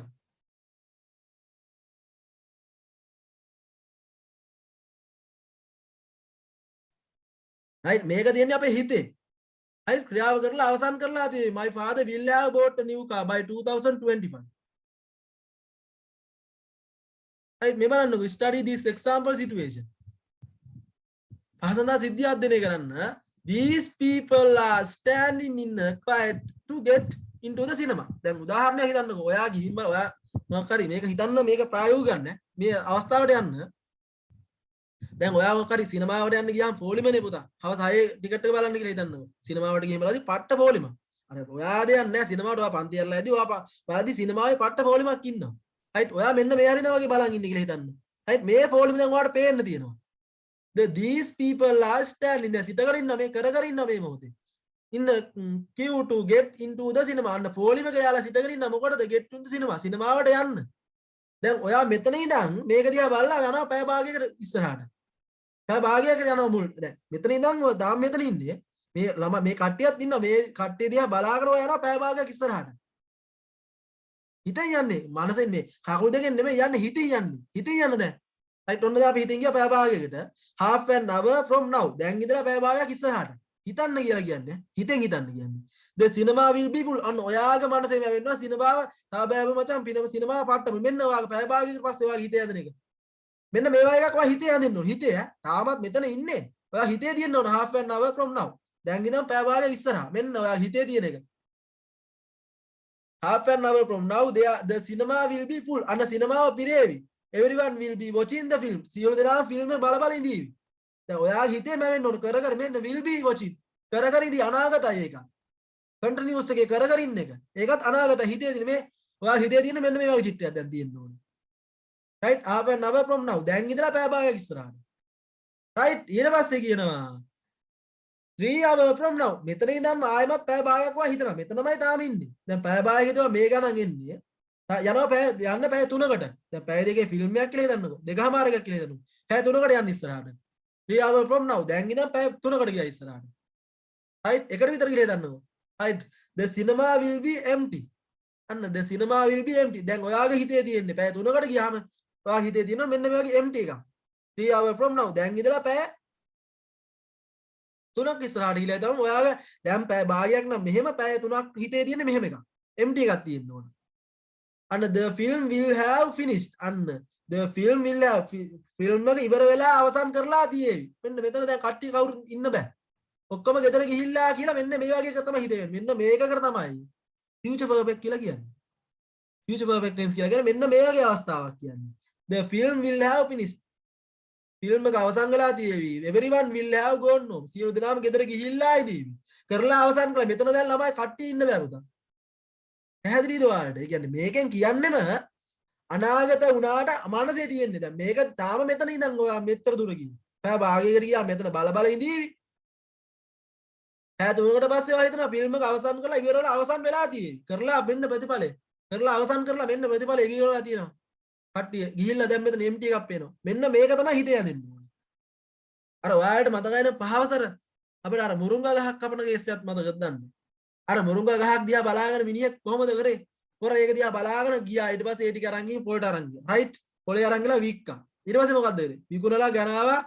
right මේක තියෙන්නේ අපේ හිතේ. right ක්‍රියාව කරලා අවසන් කරලා තියෙන්නේ my father will have bought a new car by 2025. right මේ බලන්නකො study this example situation. පහසඳා සිද්ධිය අධ්‍යයනය කරන්න. These people are standing in a quiet to get into the cinema. දැන් උදාහරණයක් හිතන්නකෝ. ඔයා ගිහින් බල ඔයා මොකක් හරි මේක හිතන්න මේක ප්‍රායෝගික ගන්න. මේ අවස්ථාවට යන්න. දැන් ඔයා මොකක් හරි සිනමාවට යන්න ගියාම පොලිමනේ පුතා. හවස 6 ටිකට් එක බලන්න කියලා හිතන්නකෝ. සිනමාවට ගිහින් බලද්දි පට්ට පොලිම. අර ඔයා දෙයක් නැහැ සිනමාවට ඔයා පන්ති යරලා ඇදී ඔයා බලද්දි සිනමාවේ පට්ට පොලිමක් ඉන්නවා. right ඔයා මෙන්න මේ හරිනා වගේ බලන් ඉන්නේ කියලා හිතන්න. right මේ පොලිම දැන් ඔයාලට පේන්න තියෙනවා. These people are standing there සිටකර ඉන්න මේ කර ඉන්න මේ මොහොතේ in the queue to get into the cinema අන්න පොලිමක යාලා සිටකර ඉන්න මොකටද get into the cinema සිනමාවට යන්න දැන් ඔයා මෙතන ඉඳන් මේක දිහා බලලා යනවා පැය භාගයකට ඉස්සරහට පැය භාගයකට යනවා මුල් දැන් මෙතන ඉඳන් ඔය තාම මෙතන ඉන්නේ මේ ළම මේ කට්ටියත් ඉන්නවා මේ කට්ටිය දිහා බලාගෙන ඔය යනවා පැය භාගයක් ඉස්සරහට හිතෙන් යන්නේ මනසෙන් මේ කකුල් දෙකෙන් නෙමෙයි යන්නේ හිතින් යන්න දැන් right ඔන්න දැන් අපි හිතින් ගියා පැය භාගයකට half an hour from now දැන් ඉඳලා පැය භාගයක් ඉස්සරහට හිතන්න කියලා කියන්නේ හිතෙන් හිතන්න කියන්නේ the cinema will be full අන්න ඔයාගේ මනසෙම වෙනවා සිනමාව තාබෑව මචං පිනම සිනමාව පට්ටම මෙන්න ඔයාගේ පැය භාගයකට පස්සේ ඔයාගේ හිතේ යන එක මෙන්න මේවා එකක් ඔයා හිතේ යන්න ඕන හිතේ තාමත් මෙතන ඉන්නේ ඔයා හිතේ තියෙන්න ඕන half an hour from now දැන් ඉඳන් පැය භාගයක් ඉස්සරහා මෙන්න ඔයා හිතේ තියෙන එක half an hour from now the cinema will be full අන්න සිනමාව පිරේවි everyone will be watching the film සියලු දෙනා ෆිල්ම් බල ඉඳීවි දැන් ඔයා හිතේ මැවෙන්න ඕන කර මෙන්න will be watching කර ඉඳී අනාගතයි ඒක කන්ටිනියුස් එකේ කර ඉන්න එක ඒකත් අනාගත හිතේ තියෙන මේ ඔයා හිතේ තියෙන මෙන්න මේ වගේ චිත්‍රයක් දැන් තියෙන්න ඕනේ right half an hour from now දැන් ඉඳලා පැය භාගයක් ඉස්සරහට right ඊට පස්සේ කියනවා 3 hour from now මෙතන ඉඳන් ආයෙමත් පැය භාගයක් වා හිතනවා මෙතනමයි තාම ඉන්නේ දැන් පැය භාගයක් හිතුවා මේ ගණන් එන්නේ යනවා පැය යන්න පැය 3කට දැන් පැය දෙකේ ෆිල්ම් එකක් කියලා හිතන්නකෝ දෙකමාරක් කියලා හිතන්නකෝ පැය 3කට යන්න ඉස්සරහට 3 hour from now දැන් ඉඳන් පැය 3කට ගියා ඉස්සරහට right එකට විතර කියලා හිතන්නකෝ right the cinema will be empty අන්න the cinema will be empty දැන් ඔයාගේ හිතේ තියෙන්නේ පැය 3කට ගියාම ඔයාගේ හිතේ තියෙනවා මෙන්න මේ වගේ empty එකක් 3 hour from now දැන් ඉඳලා පැය 3ක් ඉස්සරහට ගිහලා තමයි ඔයාගේ දැන් පැය භාගයක් නම් මෙහෙම පැය 3ක් හිතේ තියෙන්නේ මෙහෙම එකක් empty එකක් තියෙන්න ඕන අන්න the film will have finished අන්න the film will have film එක ඉවර වෙලා අවසන් කරලා තියෙවි මෙන්න මෙතන දැන් කට්ටිය කවුරු ඉන්න බෑ ඔක්කොම ගෙදර ගිහිල්ලා කියලා මෙන්න මේ වගේ එක තමයි හිතෙන්නේ මෙන්න මේකකට තමයි future perfect කියලා කියන්නේ future perfect tense කියලා කියන්නේ මෙන්න මේ වගේ අවස්ථාවක් කියන්නේ the film will have finished film එක අවසන් වෙලා තියෙවි everyone will have gone home සියලු දෙනාම ගෙදර ගිහිල්ලා ඉදීවි කරලා අවසන් කළා මෙතන දැන් ළමයි කට්ටිය ඉන්න බෑ පුතා පැහැදිලිද ඔයාලට? ඒ කියන්නේ මේකෙන් කියන්නෙම අනාගත වුණාට මනසේ තියෙන්නේ. දැන් මේක තාම මෙතන ඉඳන් ඔයා මෙතර දුර ගිහින්. පැය භාගයකට ගියා මෙතන බල ඉඳීවි. පැය 3කට පස්සේ ඔයා හිතනවා ෆිල්ම් එක අවසන් කරලා ඉවර වෙලා අවසන් වෙලා තියෙයි. කරලා මෙන්න ප්‍රතිඵලය. කරලා අවසන් කරලා මෙන්න ප්‍රතිඵලය ඉවර වෙලා තියෙනවා. කට්ටිය ගිහිල්ලා දැන් මෙතන empty එකක් පේනවා. මෙන්න මේක තමයි හිතේ යන්නේ. අර ඔයාලට මතකයිනේ පහවසර අපිට අර මුරුංගා ගහක් කපන කේසයක් මතකද දන්නේ? අර මුරුංගා ගහක් දිහා බලාගෙන මිනිහෙක් කොහමද කරේ? පොර ඒක දිහා බලාගෙන ගියා. ඊට පස්සේ ඒ ටික අරන් ගිහින් පොලට අරන් ගියා. රයිට්? පොලේ අරන් ගිහලා වික්කා. ඊට පස්සේ මොකද්ද කරේ? විකුණලා ගනාවා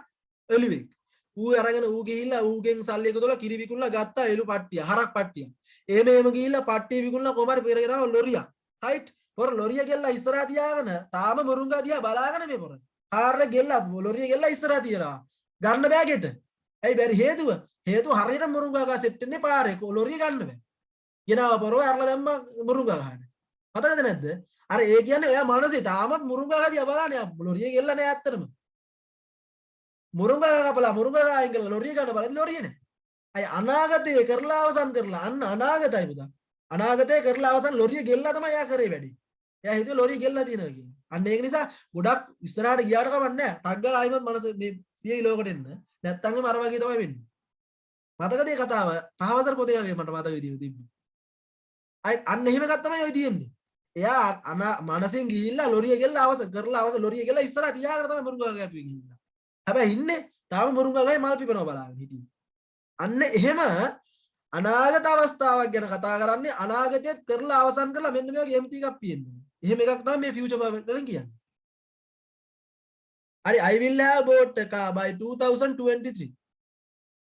එළුවෙක්. ඌ අරගෙන ඌ ගිහිල්ලා ඌගෙන් සල්ලි එකතුලා කිරි විකුණලා ගත්තා එළු පට්ටිය, හරක් පට්ටිය. එහෙම ගිහිල්ලා පට්ටිය විකුණලා කොහමද පෙරගෙනාව ලොරියක්. රයිට්? පොර ලොරිය ගෙල්ලා ඉස්සරහා තියාගෙන තාම මුරුංගා දිහා බලාගෙන මේ පොර. කාර් එක ගෙල්ලා ලොරිය ගෙල්ලා ඉස්සරහා තියනවා. ගන්න බෑ ගෙට. ඇයි බැරි හේතුව? හේතුව හරියට මුරුංගා ගහ සෙට් වෙන්නේ පාරේ. ලොරිය ගන්න බෑ. ගෙනාව පොරව අරලා දැම්ම මුරුංගා ගහට. මතකද නැද්ද? අර ඒ කියන්නේ එයා මනසේ තාමත් මුරුංගා ගහ දිහා බලන්නේ. ලොරිය ගෙල්ලා නෑ ඇත්තටම. මුරුංගා කපලා මුරුංගා ගහින් ගල ලොරිය ගන්න බලද්දි ලොරිය නෑ. අය අනාගතේ කරලා අවසන් කරලා අන්න අනාගතයි පුතා. අනාගතේ කරලා අවසන් ලොරිය ගෙල්ලා තමයි එයා කරේ වැඩි. එයා හිතුවේ ලොරිය ගෙල්ලා තියෙනවා කියන්නේ. අන්න ඒක නිසා ගොඩක් ඉස්සරහට ගියාට කමක් නෑ. ටක් ගාලා ආයිමත් මනස මේ පියයි ලෝකෙට එන්න. නැත්තම් අර වගේ තමයි වෙන්නේ. මතකද මේ කතාව? පහවසර පොතේ වගේ මට මතක විදිහට තිබ්බේ. අන්න එහෙම එකක් තමයි ඔය තියෙන්නේ. එයා මනසින් ගිහිල්ලා ලොරිය ගෙල්ලා අවස කරලා අවස ලොරිය ගෙල්ලා ඉස්සරහ තියාගෙන තමයි මුරුංගා ගහ පිපි ගිහිල්ලා. හැබැයි ඉන්නේ තාම මුරුංගා ගහේ මල් පිපෙනවා බලාගෙන හිටියේ. අන්න එහෙම අනාගත අවස්ථාවක් ගැන කතා කරන්නේ අනාගතයත් කරලා අවසන් කරලා මෙන්න මේ වගේ empty එකක් පියෙන්නේ. එහෙම එකක් තමයි මේ future perfect වලින් කියන්නේ. හරි I will have bought a car by 2023.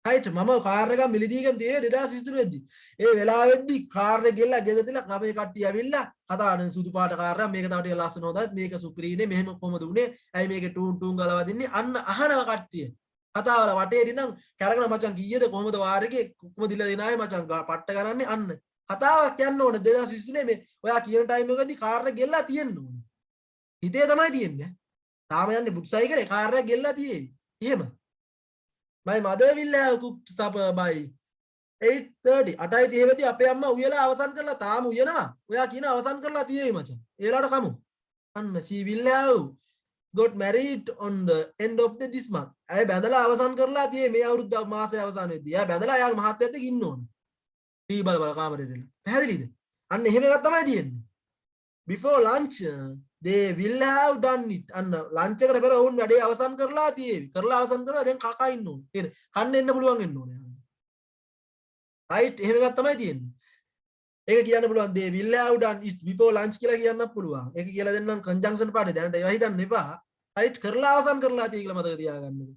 right මම කාර් එකක් මිලදීගෙන තියෙන්නේ 2023 වෙද්දි. ඒ වෙලාවෙද්දි කාර් එක ගෙල්ලා ගෙදර තියලා ගමේ කට්ටිය ඇවිල්ලා කතා කරන සුදු පාට කාර් එකක් මේක තව ටික ලස්සන හොඳයි මේක සුපිරිනේ මෙහෙම කොහමද උනේ ඇයි මේකේ ටූන් ගලවා දෙන්නේ අන්න අහනවා කට්ටිය. කතාවල වටේට ඉඳන් කරගෙන මචං කීයද කොහමද වාර එකේ කොහොමද දිලා දෙනාවේ මචං පට්ට ගන්නන්නේ අන්න කතාවක් යන්න ඕනේ 2023 මේ ඔයා කියන ටයිම් එකදී කාර් එක ගෙල්ලා තියෙන්න ඕනේ. හිතේ තමයි තියෙන්නේ. තාම යන්නේ බුක්සයි කරේ කාර් එක ගෙල්ලා තියෙන්නේ. එහෙම. my mother will have cooked supper by 8:30 8:30 වෙදී අපේ අම්මා උයලා අවසන් කරලා තාම උයනවා. ඔයා කියන අවසන් කරලා තියෙයි මචං. ඒ වෙලාවට කමු. අන්න she will have got married on the end of this month. අය බැඳලා අවසන් කරලා තියෙයි මේ අවුරුද්ද මාසයේ අවසානයේදී. එයා බැඳලා එයාගේ මහත්තයත් එක්ක ඉන්න ඕන. ටී බල බල කාමරේට එලා. පැහැදිලිද? අන්න එහෙම එකක් තමයි තියෙන්නේ. before lunch they will have done it. අන්න ලන්ච් එකට පෙර වුන් වැඩේ අවසන් කරලා තියෙවි. කරලා අවසන් කරලා දැන් කකා ඉන්න ඕනේ. තේරෙයි? කන්න එන්න පුළුවන් වෙන්න ඕනේ. right එහෙම එකක් තමයි තියෙන්නේ. ඒක කියන්න පුළුවන් they will have done it before lunch කියලා කියන්නත් පුළුවන්. ඒක කියලා දෙන්නම් conjunction පාඩේ දැනට ඒවා හිතන්න එපා. right කරලා අවසන් කරලා තියෙයි කියලා මතක තියාගන්න.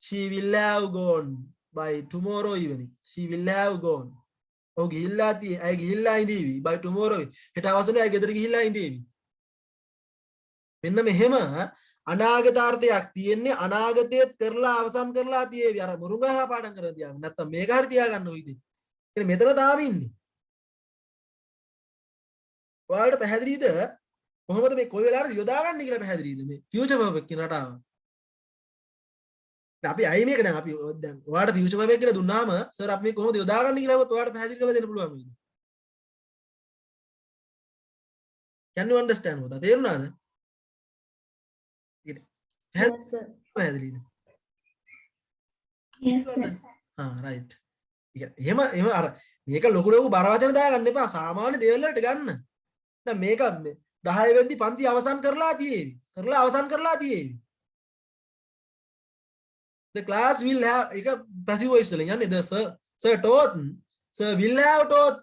she will have gone by tomorrow evening. she will have gone. ඔව් ගිහිල්ලා තියෙයි. අය ගිහිල්ලා ඉඳීවි by tomorrow. හෙට අවසනේ අය ගෙදර ගිහිල්ලා ඉඳීවි. මෙන්න මෙහෙම අනාගතාර්ථයක් තියෙන්නේ අනාගතයේත් කරලා අවසන් කරලා තියෙවි. අර මුරුංගා පාඩම් කරලා තියාගන්න. නැත්තම් මේක හරි තියාගන්න ඔය ඉතින්. ඉතින් මෙතන තාම ඉන්නේ. ඔයාලට පැහැදිලිද කොහොමද මේ කොයි වෙලාවටද යොදාගන්නේ කියලා පැහැදිලිද මේ future perfect කියන රටාව? අපි අයි මේක දැන් අපි දැන් ඔයාලට future perfect කියලා දුන්නාම සර් අපි මේ කොහොමද යොදාගන්නේ කියලා ඔයාලට පැහැදිලි කරලා දෙන්න පුළුවන් වේද? Can you understand what? තේරුණාද? පැහැදිලිද? Yes, sir. right. එහෙම අර මේක ලොකු ලොකු බර වචන දාගන්න එපා. සාමාන්‍ය දේවල් වලට ගන්න. දැන් මේක 10 වෙනි පන්ති අවසන් කරලා තියෙවි. කරලා අවසන් කරලා තියෙවි. The class will have එක passive voice වලින් යන්නේ the sir taught sir will have taught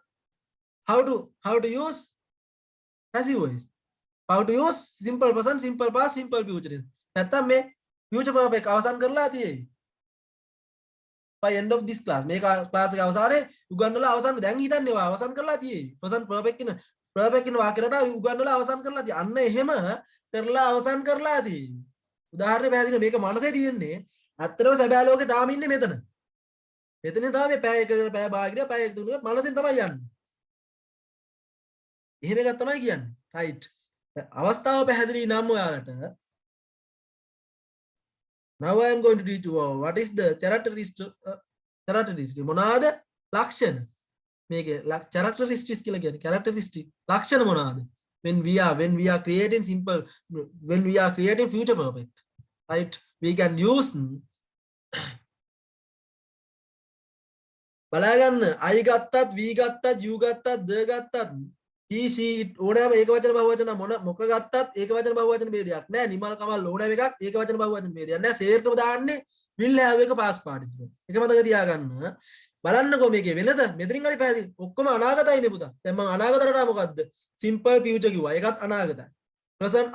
how to use passive voice. How to use simple present, simple past, simple future. නැත්තම් මේ future perfect අවසන් කරලා තියෙවි. by end of this class මේ class එක අවසානයේ උගන්වලා අවසන් දැන් හිතන්නේ ඔයා අවසන් කරලා තියෙයි present perfect කියන වාක්‍යයට උගන්වලා අවසන් කරලා තියෙයි අන්න එහෙම කරලා අවසන් කරලා තියෙයි උදාහරණයක් පැහැදිලි මේක මනසේ තියෙන්නේ ඇත්තටම සැබෑ ලෝකේ තාම ඉන්නේ මෙතන තමයි පැය එකකට පැය භාගයකට පැය තුනක මනසෙන් තමයි යන්නේ එහෙම එකක් තමයි කියන්නේ right අවස්ථාව පැහැදිලි නම් ඔයාලට now I am going to teach you what is the characteristic මොනවාද ලක්ෂණ මේකේ characteristics කියලා කියන්නේ characteristic ලක්ෂණ මොනවාද when we are creating future perfect right we can use බලගන්න I ගත්තත් we ගත්තත් you ගත්තත් the ගත්තත් he she ඕනෑම ඒක වචන බහුවචන මොක ගත්තත් ඒක වචන බහුවචන ભેදයක් නෑ නිමල් කමල් ඕනෑම එකක් ඒක වචන බහුවචන ભેදයක් නෑ සේරටම දාන්නේ will have එක past participle එක මතක තියාගන්න බලන්නකෝ මේකේ වෙනස මෙතනින් හරි පැහැදිලි ඔක්කොම අනාගතයිනේ පුතා දැන් මම අනාගතට මොකද්ද simple future කිව්වා ඒකත් අනාගතයි present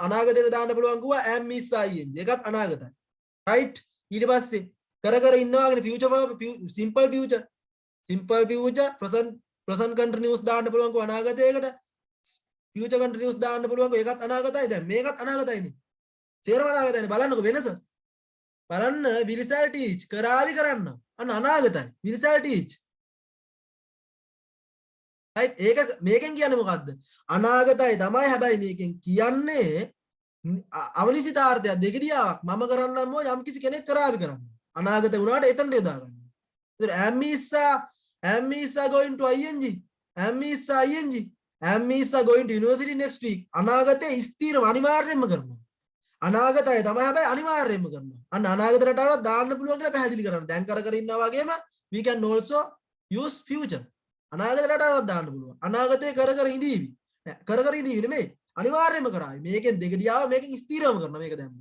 අනාගතේට දාන්න පුළුවන් කිව්වා am is ing ඒකත් අනාගතයි right ඊට පස්සේ කර ඉන්නවාගෙන simple future present continuous දාන්න පුළුවන් කෝ අනාගතයකට future continuous දාන්න පුළුවන් කෝ ඒකත් අනාගතයි දැන් මේකත් අනාගතයිනේ සේරම අනාගතයිනේ බලන්නකෝ වෙනස බලන්න will shall teach කරાવી කරන්න අන්න අනාගතයි will shall teach right ඒක මේකෙන් කියන්නේ මොකද්ද අනාගතයි තමයි හැබැයි මේකෙන් කියන්නේ අවනිසිතාර්ථයක් දෙකඩියාවක් මම කරන්නම් මො යම් කිසි කෙනෙක් කරાવી කරන්න අනාගත වුණාට එතනට යොදා ගන්න. ඒතර am is going to ing am is going to university next week අනාගතයේ ස්ථිරව අනිවාර්යයෙන්ම කරනවා. අනාගතය තමයි හැබැයි අනිවාර්යයෙන්ම කරනවා. අන්න අනාගත රටාවට දාන්න පුළුවන් කියලා පැහැදිලි කරනවා. දැන් කර ඉන්නා වගේම we can also use future. අනාගත රටාවට දාන්න පුළුවන්. අනාගතේ කර ඉඳීවි. කර කර ඉඳී නෙමෙයි අනිවාර්යයෙන්ම කරાવી මේකෙන් දෙගඩිය ආව මේකෙන් ස්ථිරවම කරනවා මේක දැම්ම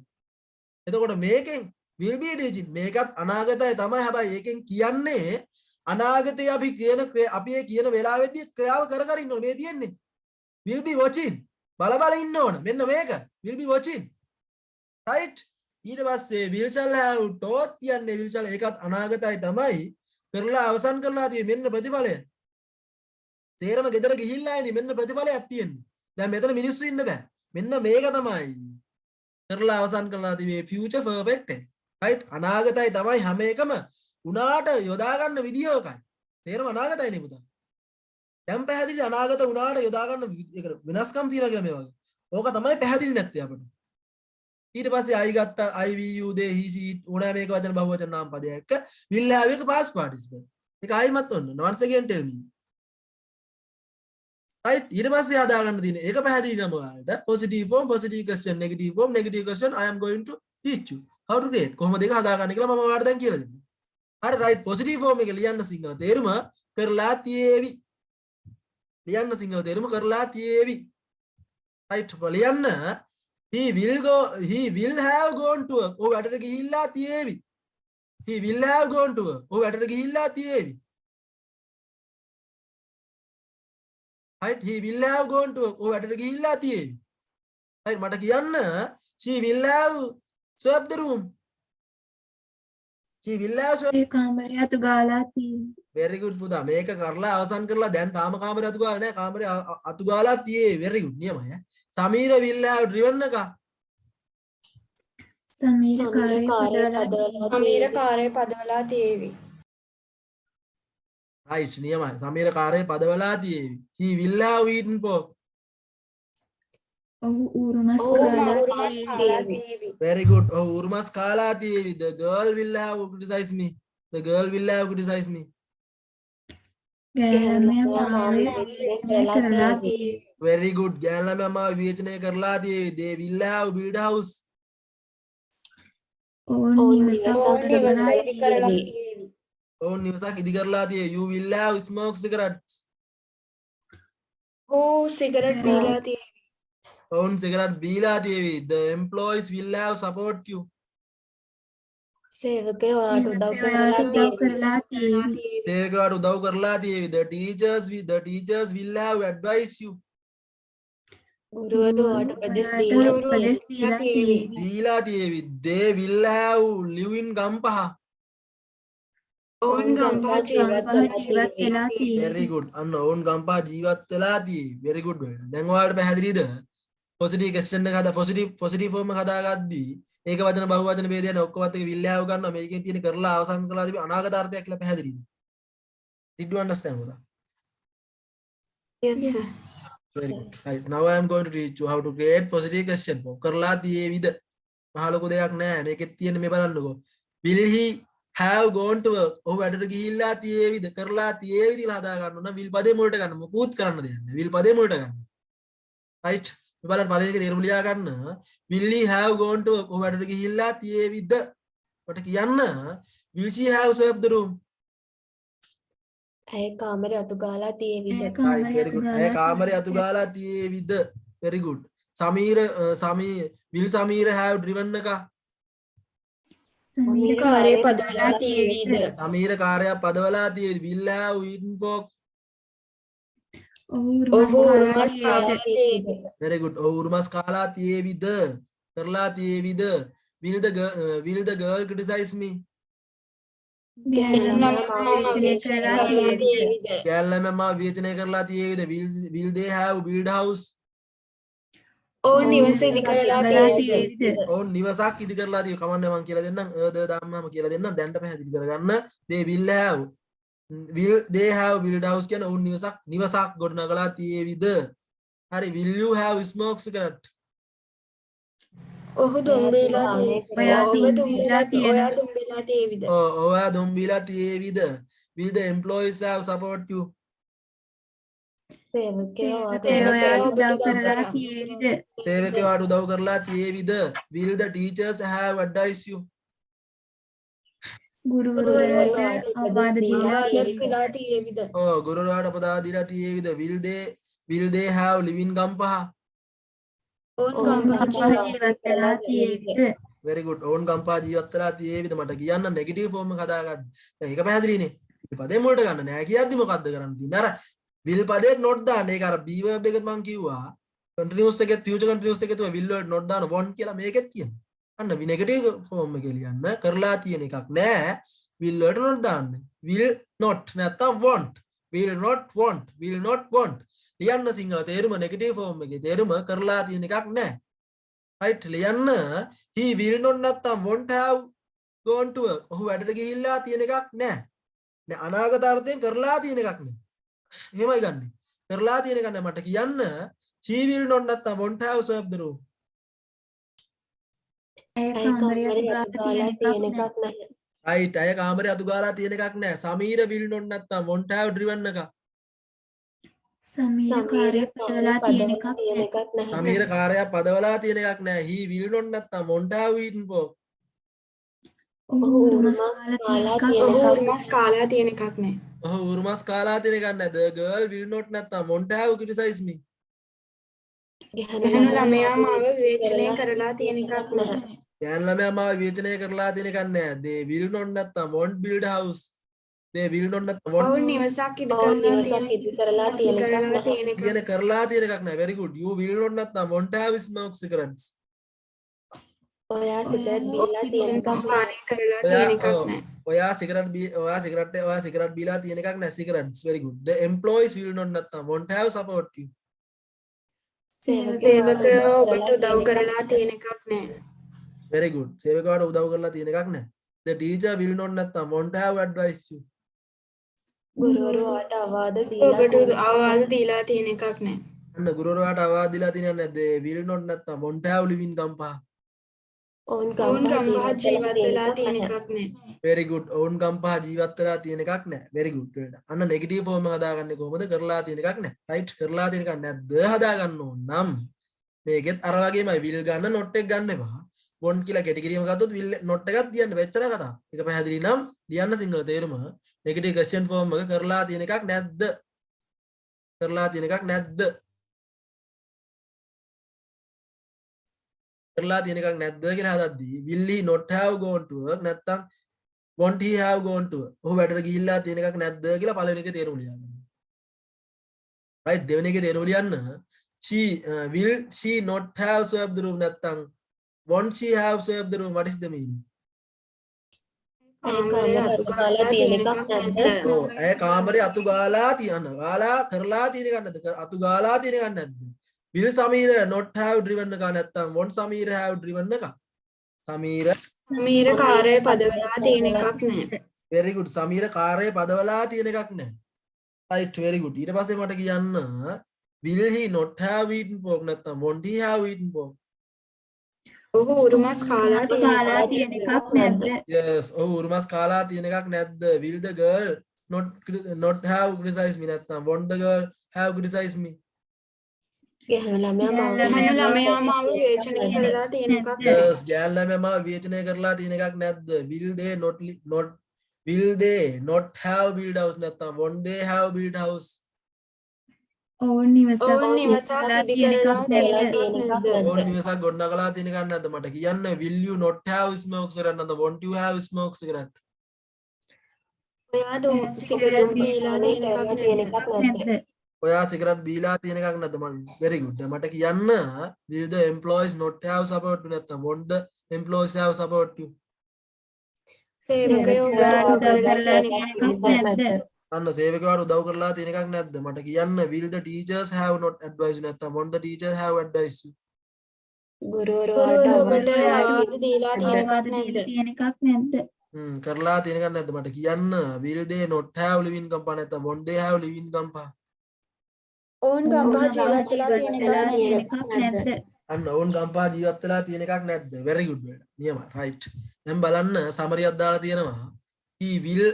එතකොට මේකෙන් will be teaching මේකත් අනාගතය තමයි හැබැයි ඒකෙන් කියන්නේ අනාගතේ අපි කියන වෙලාවෙදී ක්‍රියාව කර කර ඉන්න ඕනේ මේ තියෙන්නේ will be watching බල බල ඉන්න ඕන මෙන්න මේක will be watching right ඊට පස්සේ will shall have taught කියන්නේ will shall ඒකත් අනාගතයි තමයි කරලා අවසන් කරලා තියෙන්නේ මෙන්න ප්‍රතිඵලය තේරම ගෙදර ගිහිල්ලා ඉන්නේ මෙන්න ප්‍රතිඵලයක් තියෙන්නේ දැන් මෙතන මිනිස්සු ඉන්න බෑ මෙන්න මේක තමයි කරලා අවසන් කරලා තිබේ future perfect tense right අනාගතයි තමයි හැම එකම උනාට යොදා ගන්න විදිය ඔකයි තේරම අනාගතයි නේ පුතා දැන් පැහැදිලි අනාගත උනාට යොදා ගන්න වෙනස්කම් තියලා කියලා මේ වගේ ඕක තමයි පැහැදිලි නැත්තේ අපිට ඊට පස්සේ I ගත්තා I we you they he she ඕනෑ මේක වචන බහුවචන නාම පදයක් will have එක past participle ඒක ආයිමත් ඔන්න once again tell me right ඊට පස්සේ හදා ගන්න තියෙන ඒක පැහැදිලි නම වලට positive form positive question negative form negative question I am going to teach you how to create කොහොමද ඒක හදා ගන්න කියලා මම ඔයාලට දැන් කියලා දෙන්නම් හරි right positive form එක ලියන්න සිංහල තේරුම කරලා තියේවි ලියන්න සිංහල තේරුම කරලා තියේවි right ලියන්න he will have gone to work ඔය වැඩට ගිහිල්ලා තියේවි he will have gone to work ඔය වැඩට ගිහිල්ලා තියේවි right he will have gone to work ඔය වැඩට ගිහිල්ලා තියේවි right මට කියන්න she will have swept the room she will have swept ඒ කාමරය අතු ගාලා තියෙන්නේ very good පුතා මේක කරලා අවසන් කරලා දැන් තාම කාමරය අතු ගාලා නැහැ කාමරය අතු ගාලා තියේ very good නියමයි සමීර will have driven එක සමීර කාර්යය පදවලා තේවි right නියමයි සමීර කාර්යය පදවලා තියේවි he will have eaten pork ඔහු ඌරුමස් කාලා තියෙන්නේ very good ඔහු ඌරුමස් කාලා තියේවි the girl will have criticized me the girl will have criticized me ගෑල්ලමයා මාව කරලා තියෙන්නේ very good ගෑල්ලමයා මාව විවේචනය කරලා තියේවි they will have build a house ඕන් නිවසක් ඉදි කරලා තියේ you will have smoke cigarettes cigarette බීලා තියෙවි ඔවුන් සිගරට් බීලා තියේවි the employees will have support you සේවකයෝ ඔයාට උදව් කරලා තියෙවි සේවකයාට උදව් කරලා තියේවි the teachers will have advised you ගුරුවරු ඔයාට උපදෙස් දීලා දීලා තියේවි they will have live in Gampaha ඔවුන් ගම්පහ ජීවත් වෙලා very good අන්න ඔවුන් ගම්පහ ජීවත් වෙලා තියෙවි very good දැන් ඔයාලට පැහැදිලිද positive question එක හදා positive form එක හදාගද්දී ඒක වචන බහුවචන ભેදයන් ඔක්කොමත් එක will have ගන්නවා මේකෙන් තියෙන කරලා අවසන් කරලා තිබි අනාගත අර්ථයක් කියලා පැහැදිලිද did you understand පුතා yes sir very good right now I am going to teach you how to create positive question form කරලා තියේවිද මහ ලොකු දෙයක් නෑ මේකෙත් තියෙන මේ බලන්නකෝ will he have gone to work ඔහු වැඩට ගිහිල්ලා තියේවිද කරලා තියේවිද කියලා හදා ගන්න ඕන will පදේ මුලට ගන්න මොකුත් කරන්න දෙයක් නෑ will පදේ මුලට ගන්න right බලන්න පළවෙනි එක තේරුම් ලියා ගන්න will he have gone to work ඔහු වැඩට ගිහිල්ලා තියේවිද ඔට කියන්න will she have swept the room ඇය කාමරය අතු ගාලා තියෙවිද ඇය කාමරය අතු ගාලා තියේවිද very good will Sameera have driven එක සමීර කාර්යය පදවලා තියෙවිද සමීර කාර්යය පදවලා තියේවිද will have eaten pork ඔහු ඌරුමස් කාලා තියෙවිද very good ඔහු ඌරුමස් කාලා තියේවිද කරලා තියේවිද will the girl criticize me ගෑල්ලමයා විවේචනය කරලා තියේවිද will they have build house ඔවුන් නිවස ඉදි කරලා තියෙවිද ඔවුන් නිවසක් ඉදි කරලා තියෙව කමන්නේ මම කියලා දෙන්නම් දාන්නම කියලා දෙන්නම් දැන්ට පැහැදිලි කරගන්න they will they have build house කියන ඔවුන් නිවසක් ගොඩනගලා තියේවිද හරි will you have smoke cigarette ඔහු දුම්බීලා තියෙවිද ඔයා දුම්බීලා තියේවිද will the employees have support you සේවකයාට උදව් කරලා තියේවිද will the teachers have advised you ගුරුවරයාට අවවාද දීලා තියෙවිද ගුරුවරයාට උපදෙස් දීලා තියේවිද will they will they have living Gampaha ඔවුන් ඔවුන් ගම්පහ ගම්පහ ජීවත් වෙලා තියෙද්ද very good ඔවුන් ගම්පහ ජීවත් වෙලා තියේවිද මට කියන්න නෙගටිව් ෆෝම් එක හදාගන්න දැන් ඒක පැහැදිලිනේ මේ පදේ මුලට ගන්න නෑ කියද්දි මොකද්ද කරන්න තියෙන්නේ අර will පදේ not දාන්න ඒක අර be verb එකත් මම කිව්වා continuous එකේ future continuous එකේ තුම will වලට not දාන want කියලා මේකෙත් කියනවා අන්න නෙගටිව් ෆෝම් එකේ ලියන්න කරලා තියෙන එකක් නෑ will වලට not දාන්න will not නැත්තම් want will not want ලියන්න සිංහල තේරුම නෙගටිව් ෆෝම් එකේ තේරුම කරලා තියෙන එකක් නෑ right ලියන්න he will not නැත්තම් won't have gone to work ඔහු වැඩට ගිහිල්ලා තියෙන එකක් නෑ නේ අනාගත අර්ථයෙන් කරලා තියෙන එකක් නේ එහෙමයි ගන්නෙ කරලා තියෙන එක නෑ මට කියන්න she will not නැත්තම් won't have served the room ඒ ඇය කාමරය කම්මරේ අතුගාලා අතු ගාලා තියෙන තියෙන එකක් එකක් නැහැ. right අය කාමරේ අතු ගාලා තියෙන එකක් නෑ සමීර will not නැත්තම් won't have driven එක සමීර කාර්ය පදවලා තියෙන එකක් නෑ නැහැ. සමීර කාර්යයක් පදවලා තියෙන එකක් නෑ he will not නැත්තම් won't have eaten pork ඔහු ඔහු උරුමස් උරුමස් කාලා කාලා තියෙන ඔහු එකක් උරුමස් කාලා තියෙන එකක් නෑ ඔහු උරුමස් කාලා තියෙන එකක් නෑ the girl will not නැත්තම් won't have criticized me ගැහැණු ළමයා මාව විවේචනය කරලා තියෙන එකක් නැහැ ගෑන් ළමයා මාව විවේචනය කරලා තියෙන එකක් නෑ they will not නැත්තම් won't build a house they will not නැත්තම් won't ඔවුන් නිවසක් ඉදි ඔවුන් කරලා නිවසක් ඉදි කරලා තියෙන එකක් කරලා නැහැ. තියෙන එකක් කියන කරලා තියෙන එකක් නෑ very good you will not නැත්තම් won't have smoke cigarettes ඔයා සිගරට් බීලා ඔව්, තියෙන එකක් පානය කරලා ඔයා තියෙන එකක් ඔව්. නෑ ඔයා සිගරට් බීලා තියෙන එකක් නෑ cigarettes very good the employees will not නැත්තම් won't have support you සේවකයෝ ඔබට උදව් කරලා තියෙන එකක් නෑ very good සේවකයාට උදව් කරලා තියෙන එකක් නෑ the teacher will not නැත්තම් won't have advised you ගුරුවරයාට අවවාද දීලා ඔබට අවවාද දීලා තියෙන එකක් නෑ අන්න ගුරුවරයාට අවවාද දීලා තියෙනවද නැද්ද they will not නැත්තම් won't have living ගම්පහ ඔවුන් ඔවුන් ගම්පහ ගම්පහ ජීවත් වෙලා තියෙන නැහැ. එකක් නෑ very good ඔවුන් ගම්පහ ජීවත් වෙලා තියෙන එකක් නෑ very good අන්න නෙගටිව් ෆෝම් එක හදාගන්නේ කොහොමද කරලා තියෙන එකක් නෑ right කරලා තියෙන එකක් නැද්ද හදාගන්න ඕන නම් මේකෙත් අර වගේමයි will ගන්න not එක ගන්න එපා want කියලා කැටගරියම ගත්තොත් will not එකක් තියන්න වෙච්චර කතාව ඒක පැහැදිලි නම් ලියන්න සිංහල තේරුම නෙගටිව් ක්වෙස්චන් ෆෝම් එක කරලා තියෙන එකක් නැද්ද කරලා තියෙන එකක් නැද්ද කරලා තියෙන එකක් නැද්ද කියලා හදද්දී will he not have gone to work නැත්තම් won't he have gone to work ඔහු වැඩට ගිහිල්ලා තියෙන එකක් නැද්ද කියලා පළවෙනි එකේ තේරුම ලියන්න right දෙවෙනි එකේ තේරුම ලියන්න she will she not have swept the room නැත්තම් won't she have swept the room what is the meaning ඇය කාමරේ අතු ගාලා තියෙන එකක් නැද්ද? ඔව් ඇය කාමරේ අතු ගාලා තියන්න ගාලා කරලා තියෙන එකක් නැද්ද අතු ගාලා තියෙන එකක් නැද්ද will Sameera not have driven එක නැත්තම් won't සමීර have driven එක සමීර කාර්යය පදවලා තියෙන එකක් නෑ very good සමීර කාර්යය පදවලා තියෙන එකක් නෑ right very good ඊට පස්සේ මට කියන්න will he not have eaten pork නැත්තම් won't he have eaten pork ඔහු උරුමස් කාලා තියෙන කාලා තියෙන එකක් නැද්ද yes ඔහු උරුමස් කාලා තියෙන එකක් නැද්ද will the girl not have criticized me නැත්තම් won't the girl have criticized me ගැහැණු ළමයා මාව ගැහැණු ළමයා මාව විවේචනය කරලා තියෙන එකක් නෑ yes ගෑන් ළමයා මාව විවේචනය කරලා තියෙන එකක් නැද්ද will they not have build house නැත්තම් won't they have build house ඔවුන් නිවසක් ඔවුන් නිවසක් කරලා ඉදි තියෙන කරලා එකක් තියෙන නැද්ද එකක් නැද්ද ඕන නිවසක් ගොඩනගලා තියෙන එකක් නැද්ද මට කියන්න will you not have smoke cigarette නැත්නම් won't you have smoke cigarette ඔයා සිගරට් බීලා තියෙන එකක් නැද්ද නැද්ද ඔයා සිගරට් බීලා තියෙන එකක් නැද්ද මට very good මට කියන්න will the employees not have support you නැත්නම් won't the employees have support you සේවකයෝ සේවකයාට උදව් උදව් කරලා කරලා තියෙන තියෙන එකක් එකක් නැද්ද අන්න සේවකයාට උදව් කරලා තියෙන එකක් නැද්ද මට කියන්න will the teachers have not advised you නැත්නම් won't the teachers have advised you ගුරුවරයාට ඔබට අවවාද අවවාද දීලා තියෙන එකක් අවවාද නැද්ද දීලා තියෙන එකක් නැද්ද කරලා තියෙන එකක් නැද්ද මට කියන්න will they not have living Gampaha නැත්නම් won't they have living Gampaha ඔවුන් ගම්පහ ජීවත් වෙලා තියෙන එකක් නැද්ද අන්න ඔවුන් ගම්පහ ජීවත් වෙලා තියෙන එකක් නැද්ද very good වේඩ නියමයි right දැන් බලන්න සමරියක් දාලා තියෙනවා he will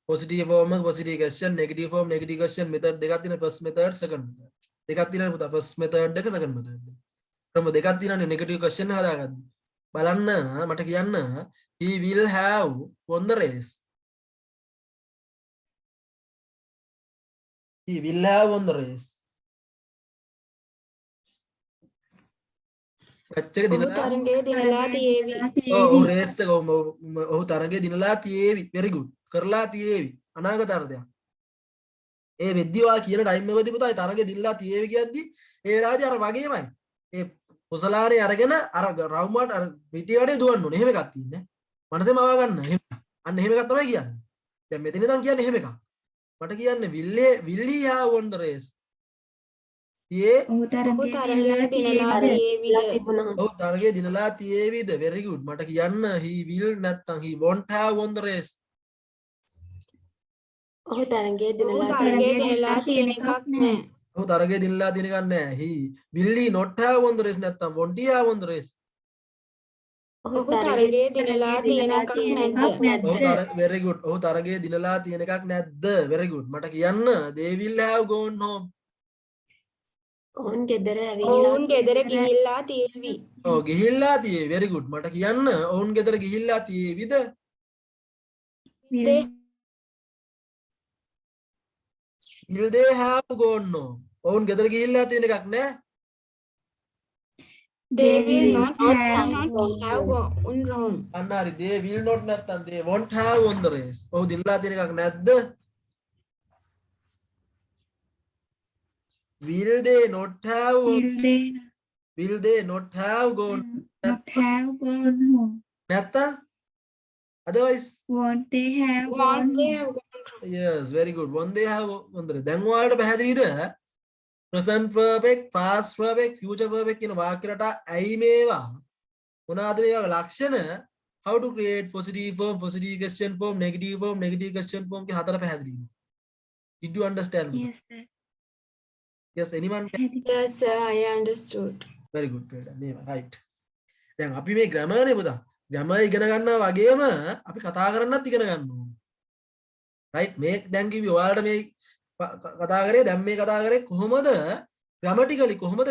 positive form positive question negative form negative question method දෙකක් තියෙනවා first method second method දෙකක් තියෙනවා පුතා first method එක second method ක්‍රම දෙකක් තියෙනවානේ negative question හදාගන්න බලන්න මට කියන්න he will have won the race he will have won the race patch එක දිනලා තරගේ දිනලා තියේවි. ඔව් රේස් එක ඔහු තරගේ දිනලා තියේවි. very good. කරලා තියේවි. අනාගත අර්ථයක්. ඒ වෙද්දි වා කියන ටයිම් එකදී පුතා ඒ තරගේ දිනලා තියේවි කියද්දි ඒ වෙලාවේදී අර වගේමයි. ඒ කුසලානේ අරගෙන අර රවුමට අර පිටිය වටේ දුවන්න ඕනේ. එහෙම එකක් තියෙන්නේ. මනසෙම ආව ගන්න. එහෙම. අන්න එහෙම එකක් තමයි කියන්නේ. දැන් මෙතන ඉඳන් කියන්නේ එහෙම එකක්. මට කියන්නේ will he have won the race? ඒ ඔහු තරගේ දිනලා තියේවිද? ඔව් තරගේ දිනලා තියේවිද? very good. මට කියන්න he will නැත්තම් he won't have won the race. ඔහු තරගේ තරගේ දිනලා තියෙන එකක් නෑ. ඔහු තරගේ දිනලා තියෙන එකක් නෑ. he will he not have won the race නැත්තම් won't he have won the race? ඔහු තරගේ දිනලා තියෙන එකක් නැද්ද? ඔහු very good. ඔහු තරගේ දිනලා තියෙන එකක් නැද්ද? very good. මට කියන්න they will have gone home. ඔවුන් ගෙදර ඔවුන් ගෙදර ගිහිල්ලා තියේවි. ඔව් ගිහිල්ලා තියේ. very good. මට කියන්න ඔවුන් ගෙදර ගිහිල්ලා තියේවිද? will they have gone home? ඔවුන් ගෙදර ගිහිල්ලා තියෙන එකක් නෑ. they will not have gone home. අන්න හරි. they will not නැත්තම් they won't have won the race. ඔහු දිනලා තියෙන එකක් නැද්ද? will they not have will they not have gone not have gone home? නැත්තම් otherwise Won't they have Won't gone they home? have gone? yes very good won't they have won the race. දැන් ඔයාලට පැහැදිලිද present perfect past perfect future perfect කියන වාක්‍ය රටා ඇයි මේවා මොනවාද මේවා ලක්ෂණ how to create positive form positive question form negative question form කියන හතර පැහැදිලිද? did you understand? Yes, sir. yes anyone Yes, sir, I understood. very good නේද right. දැන් අපි මේ grammar නේ පුතා grammar ඉගෙන ගන්නවා වගේම අපි කතා කරන්නත් ඉගෙන ගන්න ඕනේ. right මේ දැන් කිව්වේ ඔයාලට මේ කතා කරේ දැන් මේ කතා කරේ කොහොමද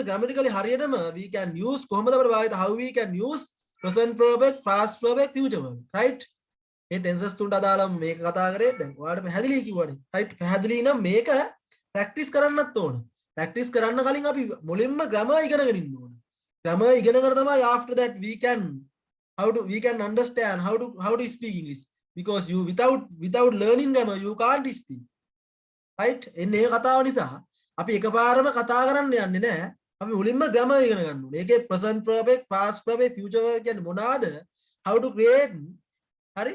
grammatically හරියටම we can use කොහොමද අපිට භාවිත how we can use present perfect past perfect future perfect right මේ tenses තුනට අදාළව මේක කතා කරේ දැන් ඔයාලට පැහැදිලි කිව්වනේ right පැහැදිලි නම් මේක practice කරන්නත් ඕන practice කරන්න කලින් අපි මුලින්ම grammar ඉගෙනගෙන ඉන්න ඕන grammar ඉගෙනගෙන තමයි after that we can understand how to speak English because you without learning grammar you can't speak right එන්නේ ඒ කතාව නිසා අපි එකපාරම කතා කරන්න යන්නේ නැහැ අපි මුලින්ම grammar ඉගෙන ගන්න ඕනේ. ඒකේ present perfect past perfect future perfect කියන්නේ මොනවාද? how to create හරි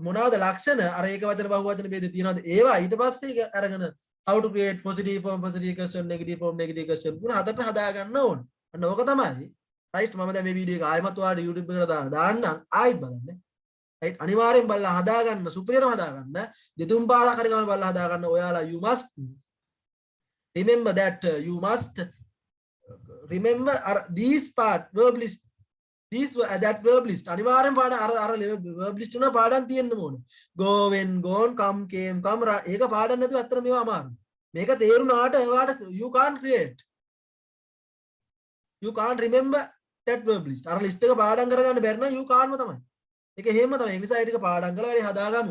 මොනවාද ලක්ෂණ අර ඒක වචන බහුව වචන ભેද තියනවාද? ඒවා ඊට පස්සේ අරගෙන how to create positive form positive question negative form negative question පුන හදට හදා ගන්න ඕනේ. අන්න ඕක තමයි. right මම දැන් මේ වීඩියෝ එක ආයෙමත් ඔයාලට YouTube එකට දාන්නම් ආයෙත් බලන්න. right අනිවාර්යෙන් බලලා හදා ගන්න සුපිරියටම හදා ගන්න දෙතුන් පාරක් හරි ගමන් බලලා හදා ගන්න ඔයාලා you must remember that you must remember these part verb list that verb list අනිවාර්යෙන් පාඩම් අර verb list වල පාඩම් තියෙන්න ඕනේ go when gone come came come ඒක පාඩම් නැතුව ඇත්තට මේවා අමාරුයි මේක තේරුණාට ඔයාලට you can't remember that verb list අර list එක පාඩම් කරගන්න බැරි නම් you can't තමයි ඒක හේම තමයි ඒ නිසා ඒ ටික පාඩම් කරලා හරි හදාගමු